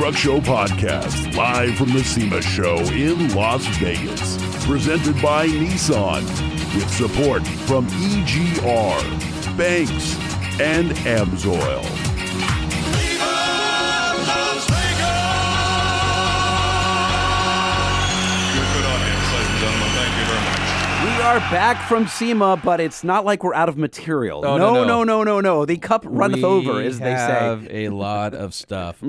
Truck Show podcast, live from the SEMA Show in Las Vegas. Presented by Nissan, with support from EGR, Banks, and AMSOIL. We are back from SEMA, but it's not like we're out of material. Oh, No. The cup runneth over, as they say. We have a lot of stuff.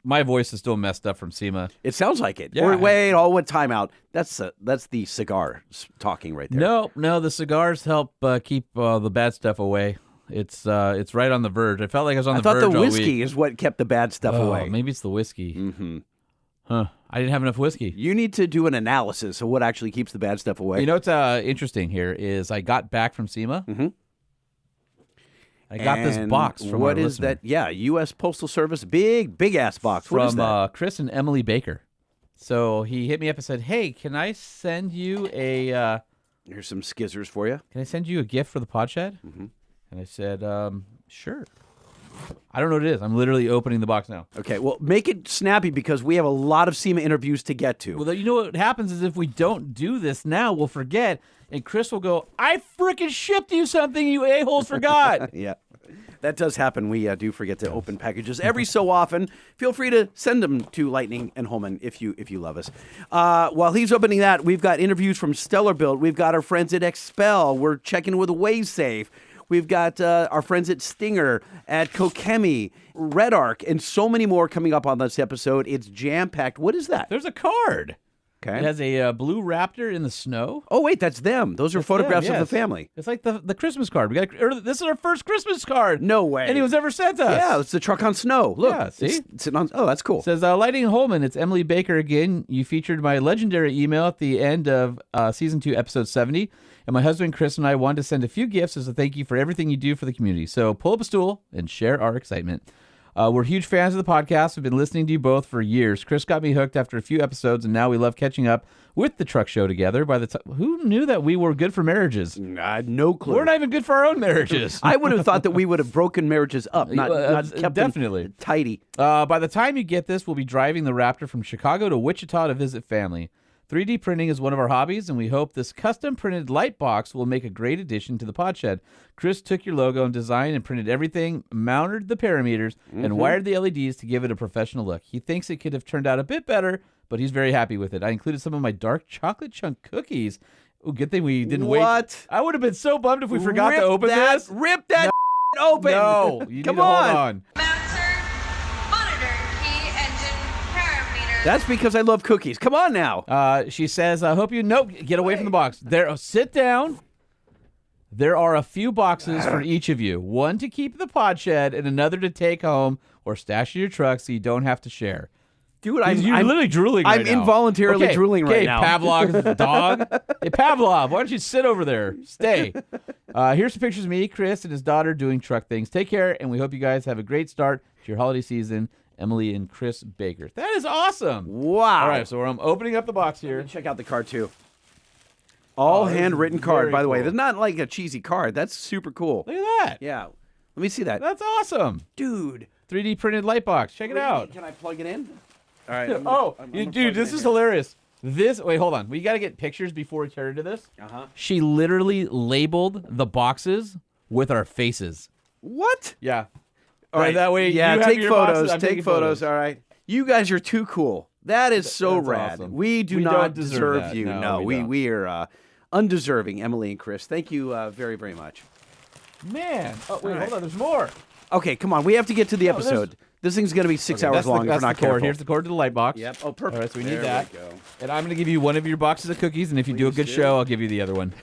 My voice is still messed up from SEMA. It sounds like it. Yeah. Wait, what time out? That's the cigar talking right there. No, the cigars help keep the bad stuff away. It's right on the verge. I felt like I was on the verge all week. I thought the whiskey is what kept the bad stuff away. Maybe it's the whiskey. Mm-hmm. Huh. I didn't have enough whiskey. You need to do an analysis of what actually keeps the bad stuff away. You know what's interesting here is I got back from SEMA. Mm-hmm. I got this box from what our is listener. that? Yeah, U.S. Postal Service, big ass box. From what is that? Chris and Emily Baker. So he hit me up and said, "Hey, can I send you a Here's some skizzers for you. Can I send you a gift for the Podshed?" Mm-hmm. And I said, "Sure." I don't know what it is. I'm literally opening the box now. Okay, well, make it snappy because we have a lot of SEMA interviews to get to. Well, you know what happens is if we don't do this now, we'll forget, and Chris will go, "I freaking shipped you something you a-holes forgot." Yeah, that does happen. We do forget to open packages every so often. Feel free to send them to Lightning and Holman if you love us. While he's opening that, we've got interviews from Stellar Build. We've got our friends at Xpel. We're checking with WaySafe. We've got our friends at Stinger, at Koch-Chemie, REDARC, and so many more coming up on this episode. It's jam-packed. What is that? There's a card. Okay. It has a blue raptor in the snow. Oh, wait, that's them. Those are photographs of the family. It's like the Christmas card. This is our first Christmas card. No way. Anyone's ever sent us. Yeah, it's the truck on snow. Look. Yeah, see? It's sitting on. Oh, that's cool. It says, Lightning and Holman, it's Emily Baker again. You featured my legendary email at the end of Season 2, Episode 70. And my husband, Chris, and I wanted to send a few gifts as a thank you for everything you do for the community. So pull up a stool and share our excitement. We're huge fans of the podcast. We've been listening to you both for years. Chris got me hooked after a few episodes, and now we love catching up with the truck show together. By the time, who knew that we were good for marriages? I had no clue. We're not even good for our own marriages. I would have thought that we would have broken marriages up, not kept definitely them tidy. By the time you get this, we'll be driving the Raptor from Chicago to Wichita to visit family. 3D printing is one of our hobbies, and we hope this custom-printed light box will make a great addition to the Podshed. Chris took your logo and design and printed everything, mounted the parameters, and wired the LEDs to give it a professional look. He thinks it could have turned out a bit better, but he's very happy with it. I included some of my dark chocolate chunk cookies. Oh, good thing we didn't wait. What? I would have been so bummed if we forgot to open this. Rip that open. No, you Come need to on. hold on. That's because I love cookies. Come on now. She says, I hope you get away from the box. Sit down. There are a few boxes for each of you. One to keep in the Podshed and another to take home or stash in your truck so you don't have to share. Dude, You're literally drooling right now. I'm involuntarily drooling right now. Pavlov's dog. Hey, Pavlov, why don't you sit over there? Stay. Here's some pictures of me, Chris, and his daughter doing truck things. Take care, and we hope you guys have a great start to your holiday season. Emily and Chris Baker. That is awesome. Wow. All right, so I'm opening up the box here. Check out the card, too. All handwritten card, by the way. cool. That's not like a cheesy card. That's super cool. Look at that. Yeah. Let me see that. That's awesome. Dude. 3D printed light box. Check it out. Can I plug it in? All right. Dude, this is hilarious. Wait, hold on. We got to get pictures before we turn to this. Uh-huh. She literally labeled the boxes with our faces. What? Yeah. All right. That way, yeah, you have take your photos. boxes, I'm Take taking photos. All right. You guys are too cool. That is so That's rad. awesome. We do We not don't deserve deserve that. you. No, we don't. we are undeserving, Emily and Chris. Thank you very, very much. Man. Oh, wait, All right. hold on. There's more. Okay, come on. We have to get to the there's- episode. This thing's going to be 6 hours That's long if we're that's not the cord. careful. Here's the cord to the light box. Yep. Oh, perfect. All right, so we need There that. we go. And I'm going to give you one of your boxes of cookies, and if you do a good Please show, do. I'll give you the other one.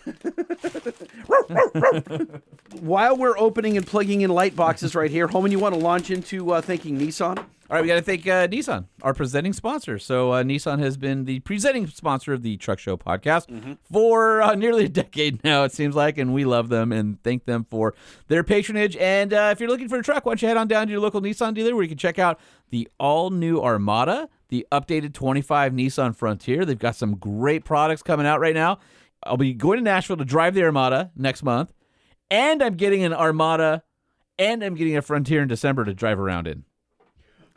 While we're opening and plugging in light boxes right here, Holman, you want to launch into thanking Nissan? All right, we got to thank Nissan, our presenting sponsor. So Nissan has been the presenting sponsor of the Truck Show podcast for nearly a decade now, it seems like, and we love them and thank them for their patronage. And if you're looking for a truck, why don't you head on down to your local Nissan dealer where you can check out the all-new Armada, the updated 25 Nissan Frontier. They've got some great products coming out right now. I'll be going to Nashville to drive the Armada next month, and I'm getting an Armada, and I'm getting a Frontier in December to drive around in.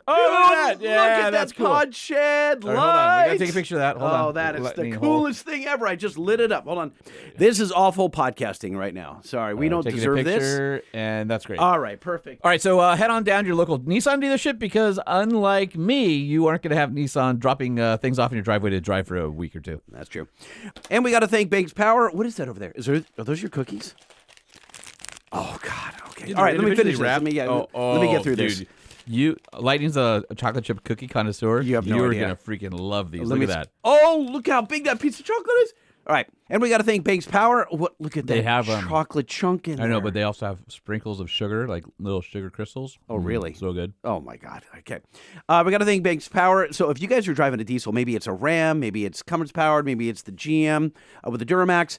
Oh, look at that. Yeah, look at that's that cool. pod shed All right, hold on. We gotta lights. take a picture of that. Hold on. Oh, that is Lightning the hole. coolest thing ever. I just lit it up. Hold on. This is awful podcasting right now. Sorry, we don't Taking deserve a this. picture, and that's great. All right, perfect. All right, so head on down to your local Nissan dealership because unlike me, you aren't going to have Nissan dropping things off in your driveway to drive for a week or two. That's true. And we got to thank Banks Power. What is that over there? Are those your cookies? Oh God. Okay. Dude, All right. Let me finish this. wrapped. Let me get through this. Lightning's a chocolate chip cookie connoisseur. You have no You're idea. gonna freaking love these. Let Look me at that. Oh, look how big that piece of chocolate is. All right. And we got to thank Banks Power. Look at that They have, chocolate chunk in there. I know, but they also have sprinkles of sugar, like little sugar crystals. Oh, really? So good. Oh, my God. Okay. We got to thank Banks Power. So if you guys are driving a diesel, maybe it's a Ram, maybe it's Cummins powered, maybe it's the GM with the Duramax,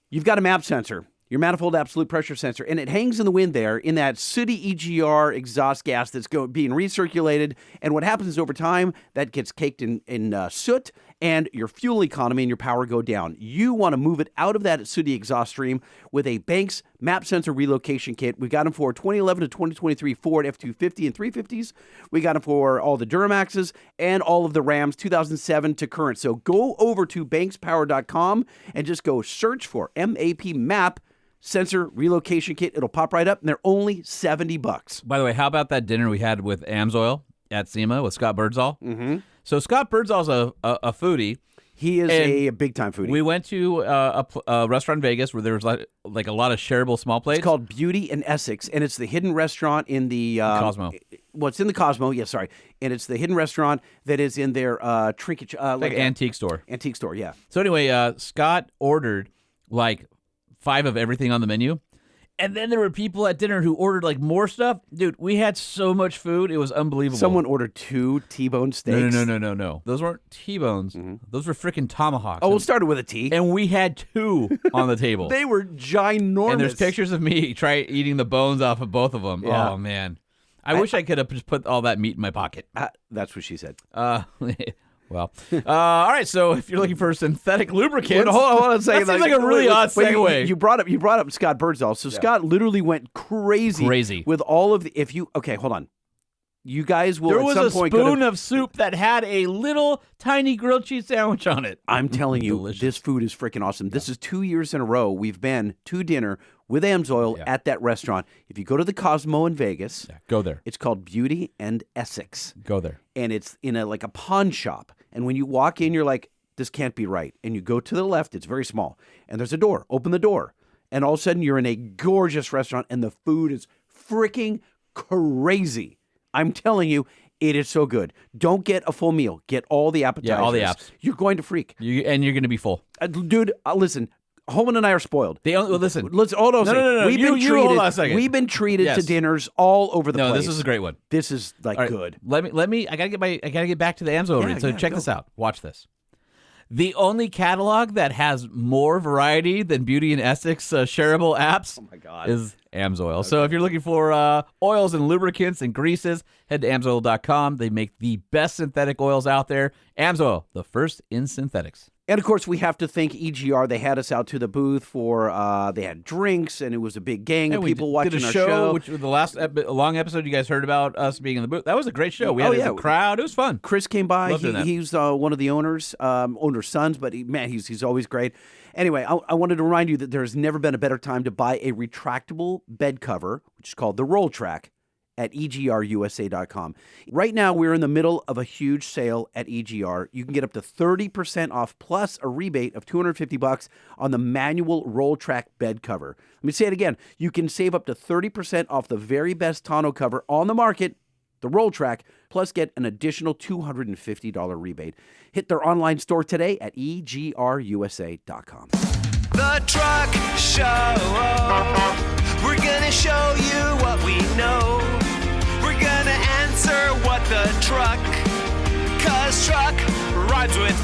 you've got a MAP sensor, your manifold absolute pressure sensor, and it hangs in the wind there in that sooty EGR exhaust gas that's being recirculated. And what happens is over time, that gets caked in soot, and your fuel economy and your power go down. You want to move it out of that sooty exhaust stream with a Banks MAP sensor relocation kit. We got them for 2011 to 2023 Ford F-250 and 350s. We got them for all the Duramaxes and all of the Rams 2007 to current. So go over to bankspower.com and just go search for MAP sensor relocation kit. It'll pop right up, and they're only $70. By the way, how about that dinner we had with AMSOIL at SEMA with Scott Birdsall? Mm-hmm. So Scott Birdsall's a foodie. He is a big-time foodie. We went to a restaurant in Vegas where there was like a lot of shareable small plates. It's called Beauty in Essex, and it's the hidden restaurant in the Cosmo. Well, it's in the Cosmo. Yeah, sorry, and it's the hidden restaurant that is in their trinket, like an antique store. Antique store, yeah. So anyway, Scott ordered like 5 of everything on the menu. And then there were people at dinner who ordered like more stuff. Dude, we had so much food. It was unbelievable. Someone ordered 2 T-bone steaks. No. Those weren't T-bones. Mm-hmm. Those were freaking tomahawks. Oh, we'll start it with a T. And we had 2 on the table. They were ginormous. And there's pictures of me eating the bones off of both of them. Yeah. Oh, man. I wish I could have just put all that meat in my pocket. That's what she said. Well, all right. So if you're looking for synthetic lubricants, Wait, hold on a second. that seems like a really odd wait, segue. You brought up Scott Birdsall. So Scott literally went crazy with all of the. Okay, hold on. You guys will. There at was some a point spoon of soup that had a little tiny grilled cheese sandwich on it. I'm telling you, Delicious. this food is freaking awesome. This is 2 years in a row we've been to dinner with AMSOIL at that restaurant. If you go to the Cosmo in Vegas, Go there. it's called Beauty and Essex, Go there. and it's in a pawn shop. And when you walk in, you're like, this can't be right. And you go to the left, it's very small, and there's a door. Open the door, and all of a sudden you're in a gorgeous restaurant, and the food is freaking crazy. I'm telling you, it is so good. Don't get a full meal. Get all the appetizers. Yeah, all the apps. You're going to freak. And you're going to be full. Dude, listen. Holman and I are spoiled. Listen. Hold on a second. No. We've been You treated. hold on a second. We've been treated Yes. to dinners all over the place. No, this is a great one. This is All right, good. Let me. I gotta get back to the AMSOIL read. So check go. this out. Watch this. The only catalog that has more variety than Beauty and Essex shareable apps my God. is AMSOIL. So if you're looking for oils and lubricants and greases, head to AMSOIL.com. They make the best synthetic oils out there. AMSOIL, the first in synthetics. And of course, we have to thank EGR. They had us out to the booth for. They had drinks, and it was a big gang of people watching did a our show. Which was the last long episode you guys heard about us being in the booth. That was a great show. We had a crowd. It was fun. Chris came by. Loved doing that. He's one of the owner's sons, but he's always great. Anyway, I wanted to remind you that there's never been a better time to buy a retractable bed cover, which is called the Roll Track, at EGRUSA.com. Right now, we're in the middle of a huge sale at EGR. You can get up to 30% off plus a rebate of $250 on the manual Roll Track bed cover. Let me say it again. You can save up to 30% off the very best tonneau cover on the market, the Roll Track, plus get an additional $250 rebate. Hit their online store today at EGRUSA.com. The Truck Show. We're gonna show you what we know. We're gonna answer what the truck, 'cause truck rhymes with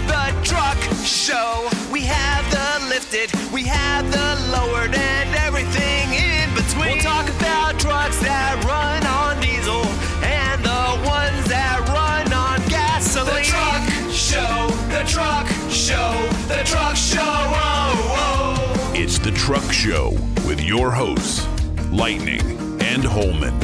the Truck Show. We have the lifted, we have the lowered, and everything in between. We'll talk about trucks that run on diesel and the ones that run on gasoline. The Truck Show, the Truck Show, the Truck Show. Oh, oh. It's the Truck Show with your hosts, Lightning and Holman.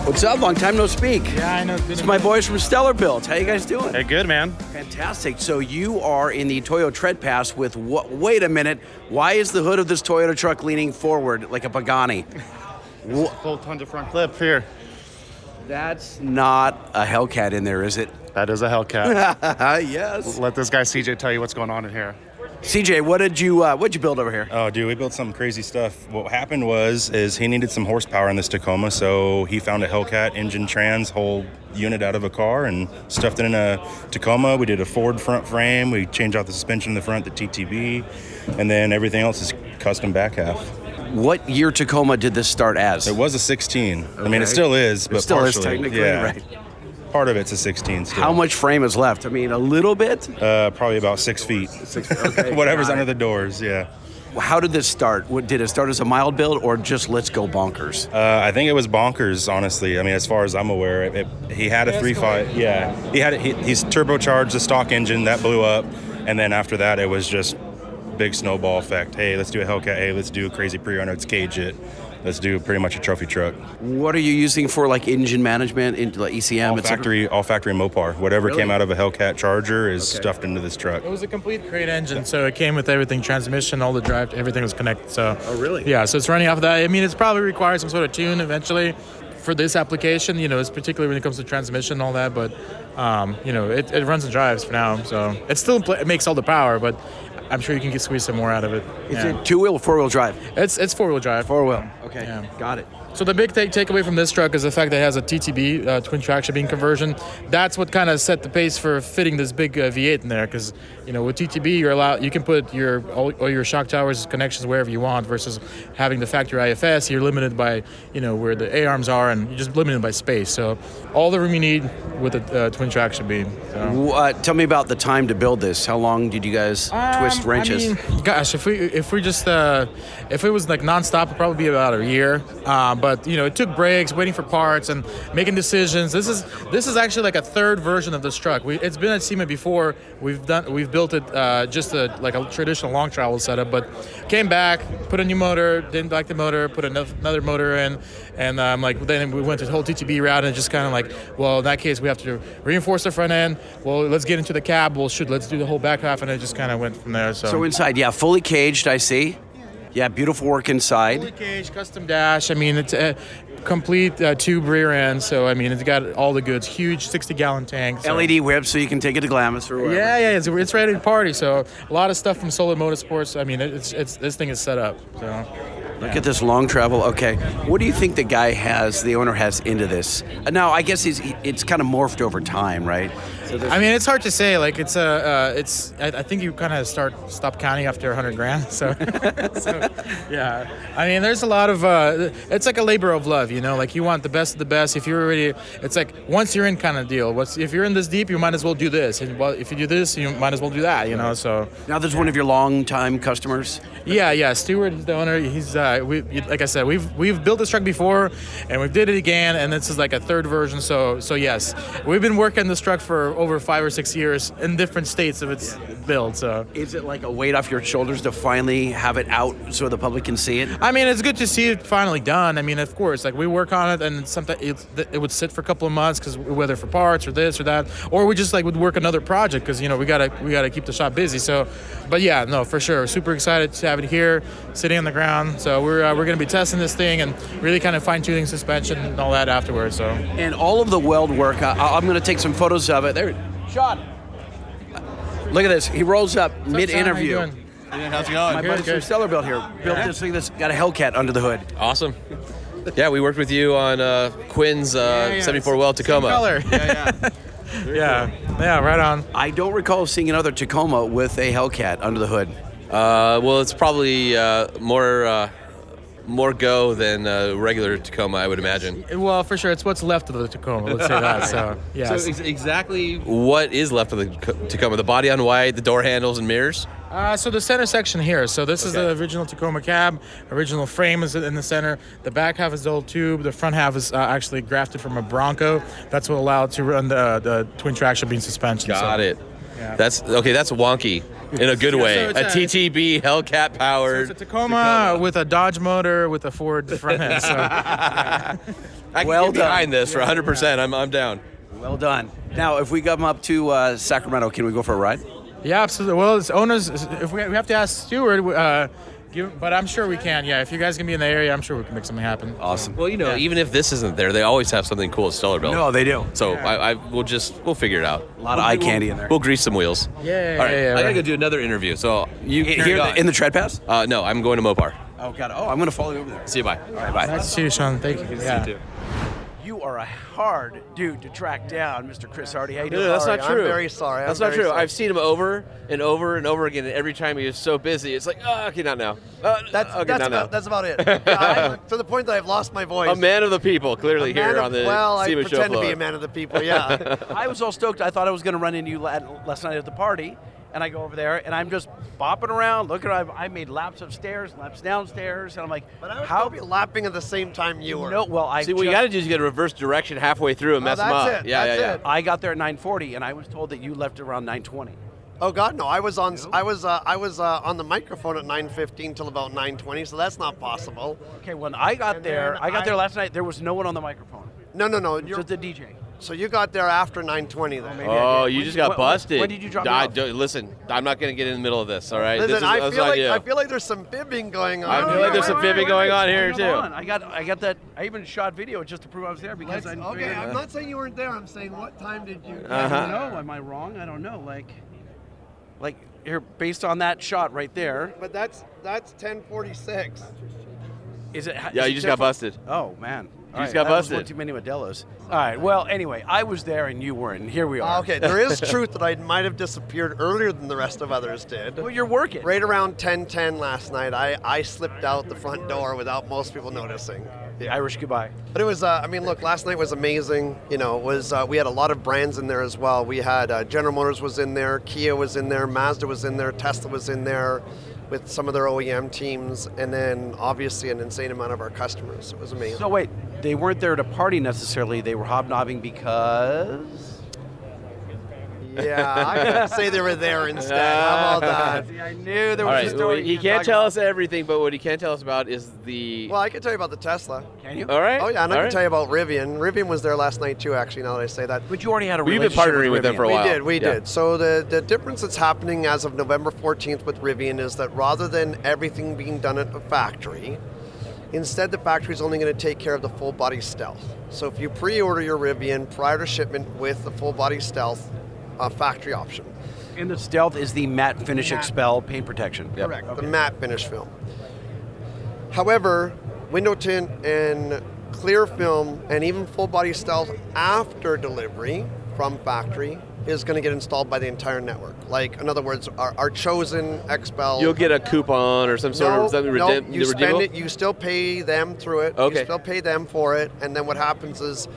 What's up? Long time no speak. Yeah, I know. It's my boys from Stellar Built. How you guys doing? Hey, good, man. Fantastic. So you are in the Toyota Tread Pass with what? Wait a minute. Why is the hood of this Toyota truck leaning forward like a Pagani? Full tons of front clip here. That's not a Hellcat in there, is it? That is a Hellcat. Yes. Let this guy CJ tell you what's going on in here. CJ, what'd you build over here? Oh, dude, we built some crazy stuff. What happened is he needed some horsepower in this Tacoma, so he found a Hellcat engine trans whole unit out of a car and stuffed it in a Tacoma. We did a Ford front frame. We changed out the suspension in the front, the TTB, and then everything else is custom back half. What year Tacoma did this start as? It was a 16. I mean, it still is, but It still is partially, technically, yeah. right. Part of it's a 16 still. How much frame is left? I mean, a little bit? Probably about 6 feet. Okay, Whatever's got under it. the doors, yeah. How did this start? Did it start as a mild build or just let's go bonkers? I think it was bonkers, honestly. I mean, as far as I'm aware, he had a 3.5. Yeah, he's turbocharged the stock engine that blew up, and then after that, it was just big snowball effect. Hey, let's do a Hellcat. Hey, let's do a crazy pre-runner. Let's cage it. Let's do pretty much a trophy truck. What are you using for like engine management, into like ECM? All factory Mopar. Whatever came out of a Hellcat Charger is stuffed into this truck. It was a complete crate engine, so it came with everything, transmission, all the drive, everything was connected. So, Oh, really? Yeah, so it's running off of that. I mean, it's probably requires some sort of tune eventually for this application. You know, it's particularly when it comes to transmission and all that. But you know, it runs and drives for now. So it still it makes all the power, but I'm sure you can squeeze some more out of it. Is it two-wheel or four-wheel drive? It's four-wheel drive. Four-wheel. Okay, Yeah. got it. So the big takeaway from this truck is the fact that it has a TTB, twin traction beam conversion. That's what kind of set the pace for fitting this big V8 in there. Because you know, with TTB, you can put all your shock towers connections wherever you want. Versus having the factory IFS, you're limited by where the A arms are, and you're just limited by space. So all the room you need with a twin traction beam. So. Tell me about the time to build this. How long did you guys twist wrenches? I mean, gosh, if we just if it was like nonstop, it'd probably be about a year. But it took breaks, waiting for parts, and making decisions. This is actually like a third version of this truck. It's been at SEMA before. We've built it just like a traditional long travel setup, but came back, put a new motor, didn't like the motor, put another motor in, and then we went to the whole TTB route, and just kind of like, well, in that case we have to reinforce the front end. Well, let's get into the cab. Well, let's do the whole back half, and it just kind of went from there. So inside, yeah, fully caged, I see. Yeah, beautiful work inside. Fully caged, custom dash. I mean, it's a complete tube rear end. So, I mean, it's got all the goods. Huge 60-gallon tank. So. LED whip so you can take it to Glamis or whatever. Yeah, it's ready to party. So, a lot of stuff from Solid Motorsports. I mean, this thing is set up. So. Look at this long travel. Okay, what do you think the owner has into this? Now, I guess it's kind of morphed over time, right? I mean, it's hard to say. Like, I think you kind of stop counting after $100,000. So, yeah. I mean, there's a lot of. It's like a labor of love, Like you want the best of the best. If you're already, it's like once you're in kind of deal. If you're in this deep, you might as well do this. And if you do this, you might as well do that. So. Now, there's one of your long-time customers. Yeah. Stuart is the owner. He's like I said, we've built this truck before, and we did it again, and this is like a third version. So yes, we've been working this truck for over 5 or 6 years in different states of its build. So is it like a weight off your shoulders to finally have it out so the public can see it? I mean, it's good to see it finally done. I mean, of course, like we work on it, and sometimes it would sit for a couple of months because whether for parts or this or that, or we just like would work another project because we gotta keep the shop busy. So, but yeah, no, for sure, super excited to have it here, sitting on the ground. So we're going to be testing this thing and really kind of fine-tuning suspension and all that afterwards. So. And all of the weld work, I'm going to take some photos of it. There, Sean. Look at this. He rolls up mid-interview. How's it going? My buddies from Stellar Built here. Built this thing that's got a Hellcat under the hood. Awesome. Yeah, we worked with you on Quinn's 74 Weld Tacoma. Color. Yeah, right on. I don't recall seeing another Tacoma with a Hellcat under the hood. Well, it's probably more go than regular Tacoma, I would imagine. Well, for sure, it's what's left of the Tacoma. Let's say that. So, yeah. So exactly what is left of the Tacoma? The body on white, the door handles and mirrors? So the center section here. So this is the original Tacoma cab. Original frame is in the center. The back half is the old tube. The front half is actually grafted from a Bronco. That's what allowed it to run the twin traction beam suspension. Got it. Yeah. That's wonky. in a good way. so it's A TTB Hellcat powered. It's a Tacoma with a Dodge motor with a Ford front end. So, yeah. I can Well get behind this for 100%. I'm down. Well done. Now, if we come up to Sacramento, can we go for a ride? Yeah, absolutely. Well, as owners, if we have to ask Stewart, but I'm sure we can. Yeah, if you guys can be in the area, I'm sure we can make something happen. Awesome. Well, even if this isn't there, they always have something cool at Stellar Built. No, they do. So we'll figure it out. A lot of eye candy in there. We'll grease some wheels. Yeah, All right, yeah, I gotta right. go do another interview. So you Here in the tread pass? No, I'm going to Mopar. Oh, God. Oh, I'm going to follow you over there. See you. Bye. All right, bye. Nice to see you, Sean. Thank you. Yeah. See you too. You are a hard dude to track down, Mr. Chris Hardy. How you doing? No, that's not true. I'm very sorry. That's not true. I've seen him over and over and over again, and every time he was so busy, it's like, oh, okay, not now. That's about it. To the point that I've lost my voice. A man of the people, clearly, A man here of- on the well, I SEMA Show pretend to be floor. a man of the people. Yeah. I was all stoked. I thought I was going to run into you last night at the party, and I go over there, and I'm just bopping around, looking. I made laps upstairs, laps downstairs, and I'm like, But I was how? probably lapping at the same time you were. No, well, I See, what you got to do is you got to reverse direction halfway through and mess him that's up. it. Yeah, That's yeah, it. I got there at 9:40, and I was told that you left around 9:20. Oh God, no! I was on the microphone at 9:15 till about 9:20, so that's not possible. Okay, when I got And there, then I got there I- last night. There was no one on the microphone, No. You're, just the DJ. so you got there after 9:20 then. maybe Oh, I did. you When just did- got when- busted. when did you drop me off? Listen, I'm not going to get in the middle of this, all right? Listen, this is, I that's feel not like you. I feel like there's some fibbing going on. I feel like there's some fibbing going on here, Come too. on. I got that. I even shot video just to prove I was there because I Okay, I'm not saying you weren't there. I'm saying what time did you? I don't know. Am I wrong? I don't know. Like here, based on that shot right there, But that's 10:46. is it? Yeah, is you it just got different? busted. Oh man, You just got that was one busted. too many Modelos. All right. Well, anyway, I was there and you weren't. And here we are. Okay, there is truth that I might have disappeared earlier than the rest of others did. Well, you're working. Right around 10:10 last night, I slipped out the front door without most people noticing. The Irish goodbye. But it was, look, last night was amazing. You know, we had a lot of brands in there as well. We had General Motors was in there, Kia was in there, Mazda was in there, Tesla was in there with some of their OEM teams, and then obviously an insane amount of our customers. It was amazing. So wait, they weren't there to party necessarily. They were hobnobbing because. Yeah, I could say they were there instead. How about that? See, I knew there All was right, a story. he you can't could tell talk us everything, but what he can tell us about is the... Well, I can tell you about the Tesla. about. Can you? All right. Oh, yeah, and I all can right. tell you about Rivian. Rivian was there last night, too, actually, now that I say that. But you already had a We've been relationship partnering with them Rivian. for a while. We Yeah. did. So the difference that's happening as of November 14th with Rivian is that rather than everything being done at the factory, instead the factory is only going to take care of the full body stealth. So if you pre-order your Rivian prior to shipment with the full body stealth factory option. And the Stealth is the matte finish Xpel paint protection. Correct. The matte finish film. However, window tint and clear film and even full body stealth after delivery from factory is going to get installed by the entire network. Like, in other words, our chosen Xpel. You'll get a coupon or some sort of something no, you redeemable? spend it. You still pay them through it. Okay. You still pay them for it, and then what happens is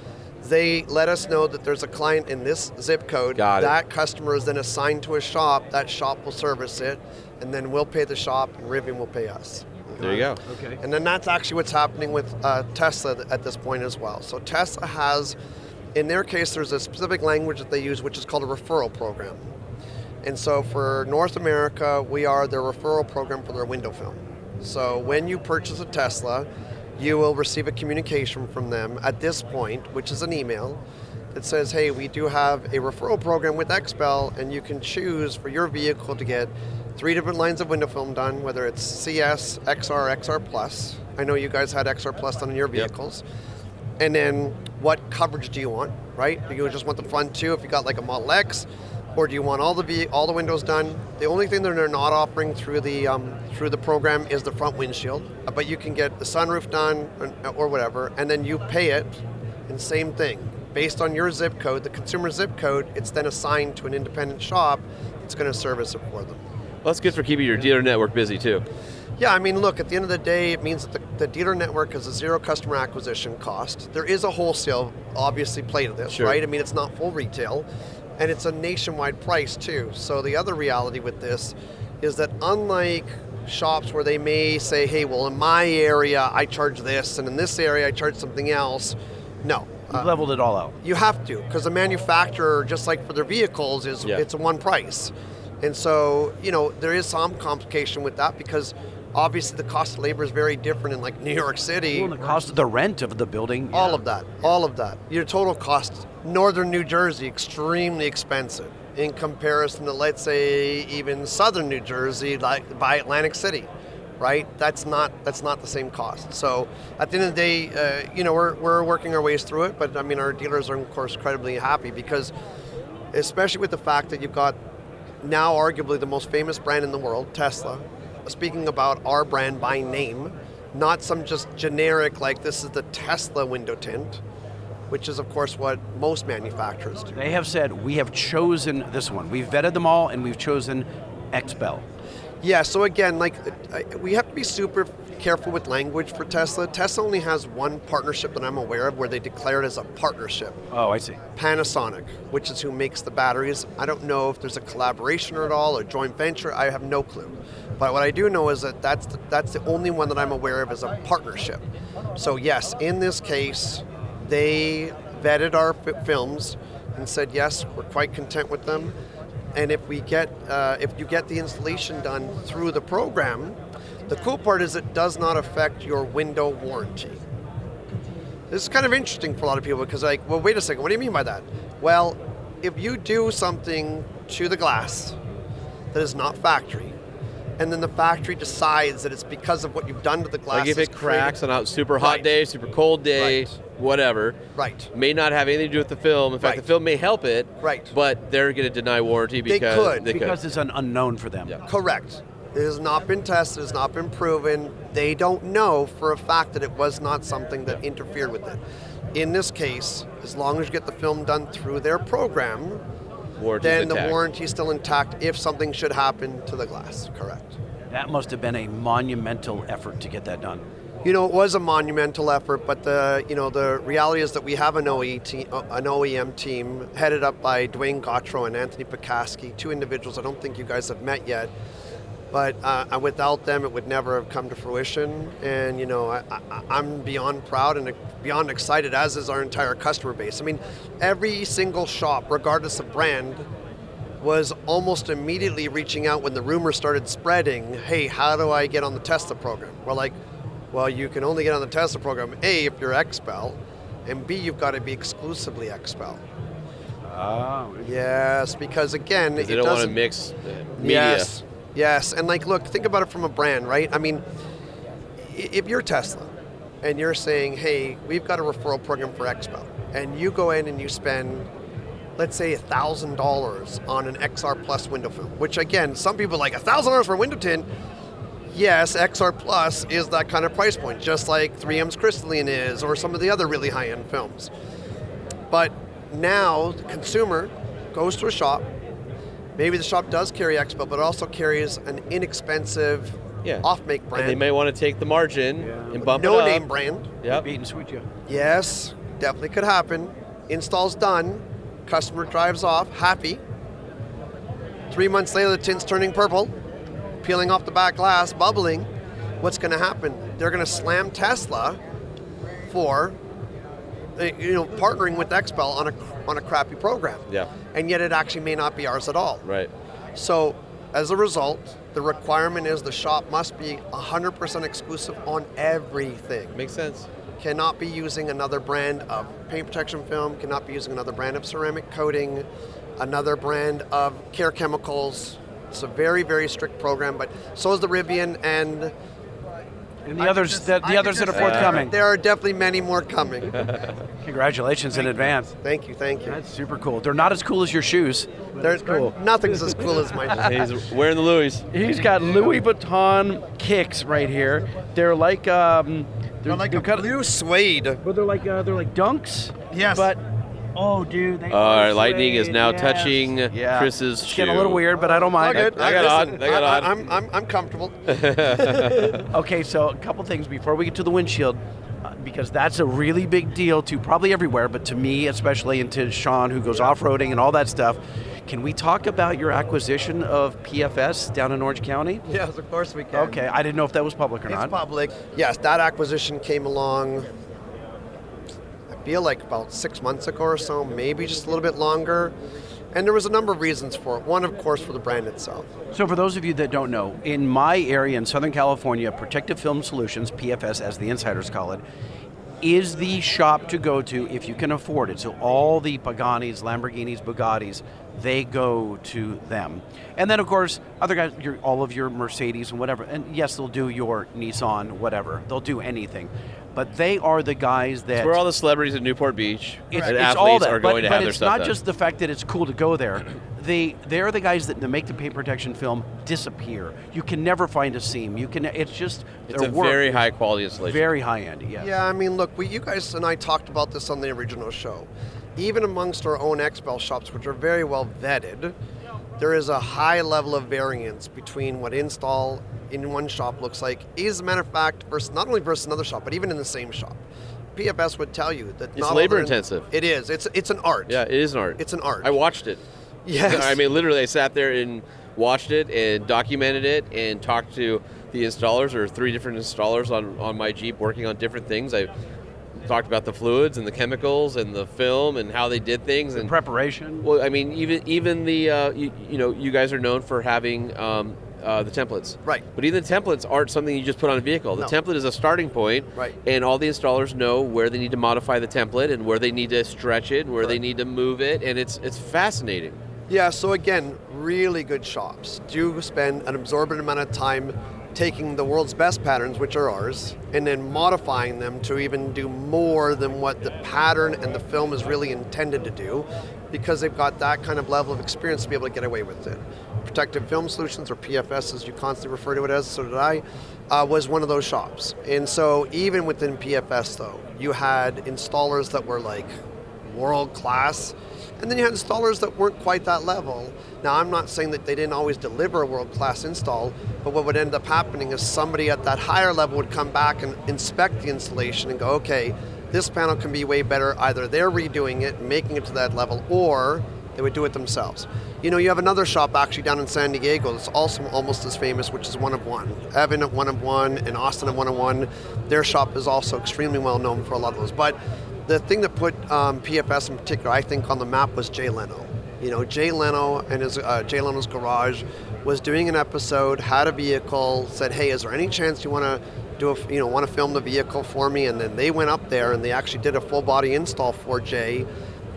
they let us know that there's a client in this zip code. Got it. That customer is then assigned to a shop. That shop will service it, and then we'll pay the shop, and Rivian will pay us. There you go. Okay. And then that's actually what's happening with Tesla at this point as well. So Tesla has, in their case, there's a specific language that they use, which is called a referral program. And so for North America, we are their referral program for their window film. So when you purchase a Tesla, you will receive a communication from them at this point, which is an email, that says, hey, we do have a referral program with Xpel, and you can choose for your vehicle to get 3 different lines of window film done, whether it's CS, XR, XR Plus. I know you guys had XR Plus done in your vehicles. And then what coverage do you want, right? Do you just want the front too if you got like a Model X? Or do you want all the windows done? The only thing that they're not offering through the program is the front windshield. But you can get the sunroof done or whatever, and then you pay it, and same thing. Based on your zip code, the consumer zip code, it's then assigned to an independent shop that's going to service it for them. Well, that's good for keeping your dealer network busy, too. Yeah, I mean, look, at the end of the day, it means that the dealer network has a zero customer acquisition cost. There is a wholesale, obviously, play to this, Sure. right? I mean, it's not full retail, and it's a nationwide price, too. So the other reality with this is that unlike shops where they may say, hey, well, in my area, I charge this, and in this area, I charge something else, no. You've leveled it all out. You have to, because the manufacturer, just like for their vehicles, it's a one price. And so, there is some complication with that because obviously the cost of labor is very different in like New York City. Well, the cost of the rent of the building. All of that. Your total cost. Northern New Jersey, extremely expensive in comparison to, let's say, even Southern New Jersey, like by Atlantic City, right? That's not the same cost. So at the end of the day, we're working our ways through it. But I mean, our dealers are of course incredibly happy because, especially with the fact that you've got now arguably the most famous brand in the world, Tesla, speaking about our brand by name, not some just generic like this is the Tesla window tint, which is of course what most manufacturers do. They have said, we have chosen this one. We've vetted them all and we've chosen Xpel. Yeah, so again, we have to be super careful with language for Tesla. Tesla only has one partnership that I'm aware of where they declare it as a partnership. Oh, I see. Panasonic, which is who makes the batteries. I don't know if there's a collaboration at all, a joint venture. I have no clue. But what I do know is that that's the only one that I'm aware of as a partnership. So yes, in this case, they vetted our films and said, yes, we're quite content with them. And if you get the installation done through the program, the cool part is it does not affect your window warranty. This is kind of interesting for a lot of people because well, wait a second, what do you mean by that? Well, if you do something to the glass that is not factory, and then the factory decides that it's because of what you've done to the glass. Like if it cracks on a super hot day, super cold day, whatever. Right. May not have anything to do with the film. In fact, the film may help it. Right. But they're going to deny warranty because they could. Because it's an unknown for them. Yeah. Correct. It has not been tested, it has not been proven. They don't know for a fact that it was not something that interfered with it. In this case, as long as you get the film done through their program, then the warranty is still intact if something should happen to the glass. Correct. That must have been a monumental effort to get that done. It was a monumental effort, but the reality is that we have an OEM team headed up by Dwayne Gautreau and Anthony Pekaski, two individuals I don't think you guys have met yet. But without them, it would never have come to fruition. And, I'm beyond proud and beyond excited, as is our entire customer base. I mean, every single shop, regardless of brand, was almost immediately reaching out when the rumors started spreading, hey, how do I get on the Tesla program? We're like, well, you can only get on the Tesla program, A, if you're Xpel, and B, you've got to be exclusively Xpel. Oh. Yes, because again, they don't want to mix media. Yes, and look, think about it from a brand, right? I mean, if you're Tesla and you're saying, hey, we've got a referral program for Xpel, and you go in and you spend, let's say, $1,000 on an XR Plus window film, which again, some people are like, $1,000 for a window tint? Yes, XR Plus is that kind of price point, just like 3M's Crystalline is, or some of the other really high-end films. But now the consumer goes to a shop. Maybe the shop does carry Xpel, but also carries an inexpensive off-make brand. And they may want to take the margin and bump it up. No-name brand. Yep. Beat and sweet you. Yes, definitely could happen. Install's done. Customer drives off, happy. 3 months later, the tint's turning purple, peeling off the back glass, bubbling. What's going to happen? They're going to slam Tesla for partnering with Xpel on a crappy program. Yeah. And yet it actually may not be ours at all. Right. So as a result, the requirement is the shop must be 100% exclusive on everything. Makes sense. Cannot be using another brand of paint protection film, cannot be using another brand of ceramic coating, another brand of care chemicals. It's a very, very strict program, but so is the Rivian and the others that are forthcoming. There are definitely many more coming. Congratulations in advance. Thank you. That's super cool. They're not as cool as your shoes. They're cool. Nothing's as cool as my shoes. He's wearing the Louis. He's got Louis Vuitton kicks right here. They're like they're like a blue suede. But they're like dunks. Yes. But dude, they Our lightning is now touching Chris's it's shoe. getting a little weird, but I don't mind. I got on. I'm comfortable. Okay, so a couple things before we get to the windshield, because that's a really big deal to probably everywhere, but to me especially, and to Sean who goes off-roading and all that stuff. Can we talk about your acquisition of PFS down in Orange County? Yes, of course we can. Okay, I didn't know if that was public or not. It's public. Yes, that acquisition came along, I feel like about 6 months ago or so, maybe just a little bit longer. And there was a number of reasons for it. One, of course, for the brand itself. So for those of you that don't know, in my area in Southern California, Protective Film Solutions, PFS as the insiders call it, is the shop to go to if you can afford it. So all the Paganis, Lamborghinis, Bugattis, they go to them. And then, of course, other guys, all of your Mercedes and whatever. And yes, they'll do your Nissan, whatever. They'll do anything. But they are the guys that... It's where all the celebrities in Newport Beach and it's athletes all that. are going to have their stuff But it's not done. just the fact that it's cool to go there. They're the guys that make the paint protection film disappear. You can never find a seam. It's just... It's a very high quality installation. Very high end, yes. Yeah, I mean, look, you guys and I talked about this on the original show. Even amongst our own Xpel shops, which are very well vetted, there is a high level of variance between what install in one shop looks like, as a matter of fact, not only versus another shop, but even in the same shop. PFS would tell you that it's labor intensive. It is. It's an art. Yeah, it is an art. It's an art. I watched it. Yes. I mean, literally, I sat there and watched it and documented it and talked to the installers, or 3 different installers on my Jeep working on different things. I talked about the fluids and the chemicals and the film and how they did things and preparation. Well, I mean, even the you guys are known for having the templates, right? But even the templates aren't something you just put on a vehicle. The template is a starting point, right? And all the installers know where they need to modify the template and where they need to stretch it and where they need to move it, and it's fascinating. Yeah. So again, really good shops do spend an absorbent amount of time taking the world's best patterns, which are ours, and then modifying them to even do more than what the pattern and the film is really intended to do, because they've got that kind of level of experience to be able to get away with it. Protective Film Solutions, or PFS as you constantly refer to it as, so did I, was one of those shops. And so even within PFS though, you had installers that were like world class, and then you had installers that weren't quite that level. Now, I'm not saying that they didn't always deliver a world-class install, but what would end up happening is somebody at that higher level would come back and inspect the installation and go, okay, this panel can be way better. Either they're redoing it, making it to that level, or they would do it themselves. You know, you have another shop actually down in San Diego that's also almost as famous, which is One of One. Evan at One of One and Austin at One of One. Their shop is also extremely well known for a lot of those. But the thing that put PFS in particular, I think, on the map was Jay Leno. You know, Jay Leno and his Jay Leno's Garage was doing an episode, had a vehicle, said, "Hey, is there any chance you want to want to film the vehicle for me?" And then they went up there and they actually did a full body install for Jay,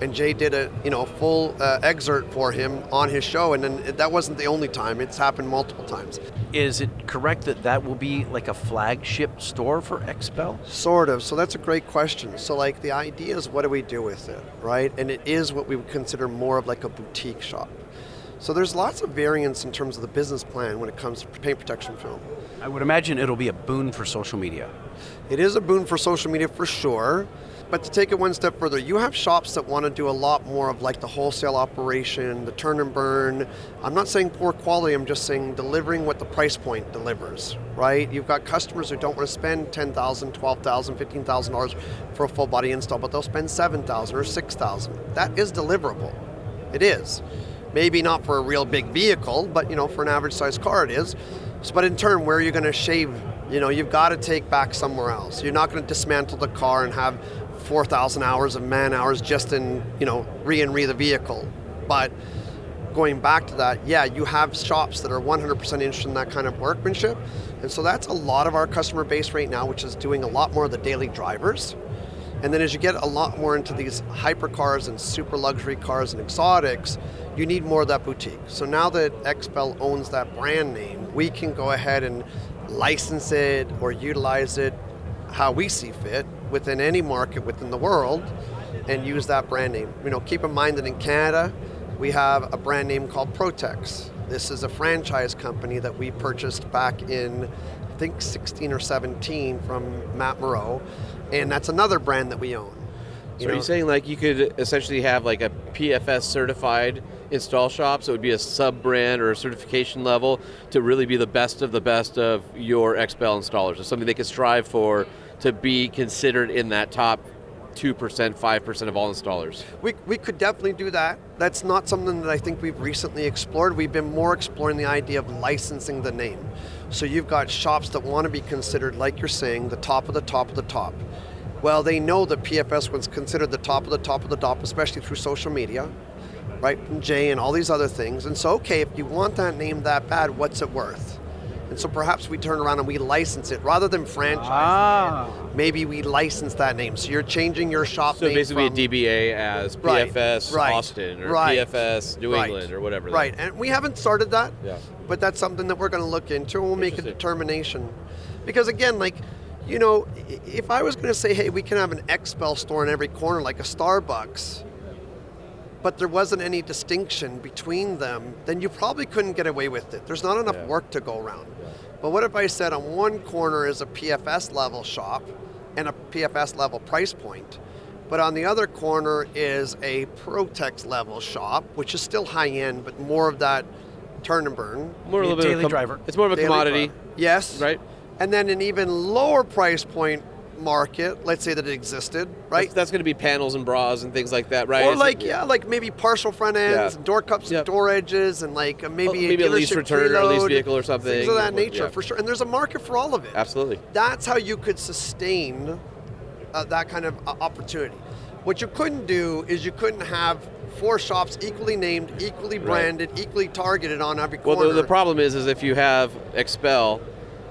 and Jay did a full excerpt for him on his show. And then that wasn't the only time; it's happened multiple times. Is it correct that will be like a flagship store for Xpel? Sort of. So that's a great question. So like the idea is, what do we do with it, right? And it is what we would consider more of like a boutique shop. So there's lots of variance in terms of the business plan when it comes to paint protection film. I would imagine it'll be a boon for social media. It is a boon for social media for sure. But to take it one step further, you have shops that want to do a lot more of like the wholesale operation, the turn and burn. I'm not saying poor quality, I'm just saying delivering what the price point delivers, right? You've got customers who don't want to spend $10,000, $12,000, $15,000 for a full body install, but they'll spend $7,000 or $6,000. That is deliverable. It is. Maybe not for a real big vehicle, but for an average sized car it is. But in turn, where are you going to shave? You've got to take back somewhere else. You're not going to dismantle the car and have 4,000 hours of man hours just in, re the vehicle. But going back to that, yeah, you have shops that are 100% interested in that kind of workmanship. And so that's a lot of our customer base right now, which is doing a lot more of the daily drivers. And then as you get a lot more into these hypercars and super luxury cars and exotics, you need more of that boutique. So now that Xpel owns that brand name, we can go ahead and license it or utilize it how we see fit within any market within the world and use that brand name. Keep in mind that in Canada, we have a brand name called Protex. This is a franchise company that we purchased back in, I think, 16 or 17 from Matt Moreau, and that's another brand that we own. So are you saying like you could essentially have like a PFS certified install shop, so it would be a sub-brand or a certification level to really be the best of your Xpel installers? It's something they could strive for to be considered in that top 2%, 5% of all installers. We could definitely do that. That's not something that I think we've recently explored. We've been more exploring the idea of licensing the name. So you've got shops that want to be considered, like you're saying, the top of the top of the top. Well, they know that PFS was considered the top of the top of the top, especially through social media. right, from J and all these other things. And so, okay, if you want that name that bad, what's it worth? And so perhaps we turn around and we license it rather than franchise it. Maybe we license that name. So you're changing your shop name. So basically a DBA as PFS Austin or PFS New England or whatever. Right, and we haven't started that, Yeah. but that's something that we're going to look into, and we'll make a determination. Because again, like, you know, if I was going to say, hey, we can have an Xpel store in every corner like a Starbucks, but there wasn't any distinction between them, then you probably couldn't get away with it. There's not enough work to go around. But what if I said on one corner is a PFS level shop and a PFS level price point, but on the other corner is a Protex level shop, which is still high end, but more of that turn and burn. More a little bit daily driver. It's more of a Daily commodity. driver. Yes. Right? And then an even lower price point market, let's say that it existed, right? That's going to be panels and bras and things like that, right? Or like, like maybe partial front ends, and door cups and door edges, and like maybe a lease return or a lease vehicle or something. Things of that nature, for sure. And there's a market for all of it. Absolutely. That's how you could sustain that kind of opportunity. What you couldn't do is you couldn't have 4 shops equally named, equally branded, equally targeted on every corner. Well, the problem is if you have Xpel,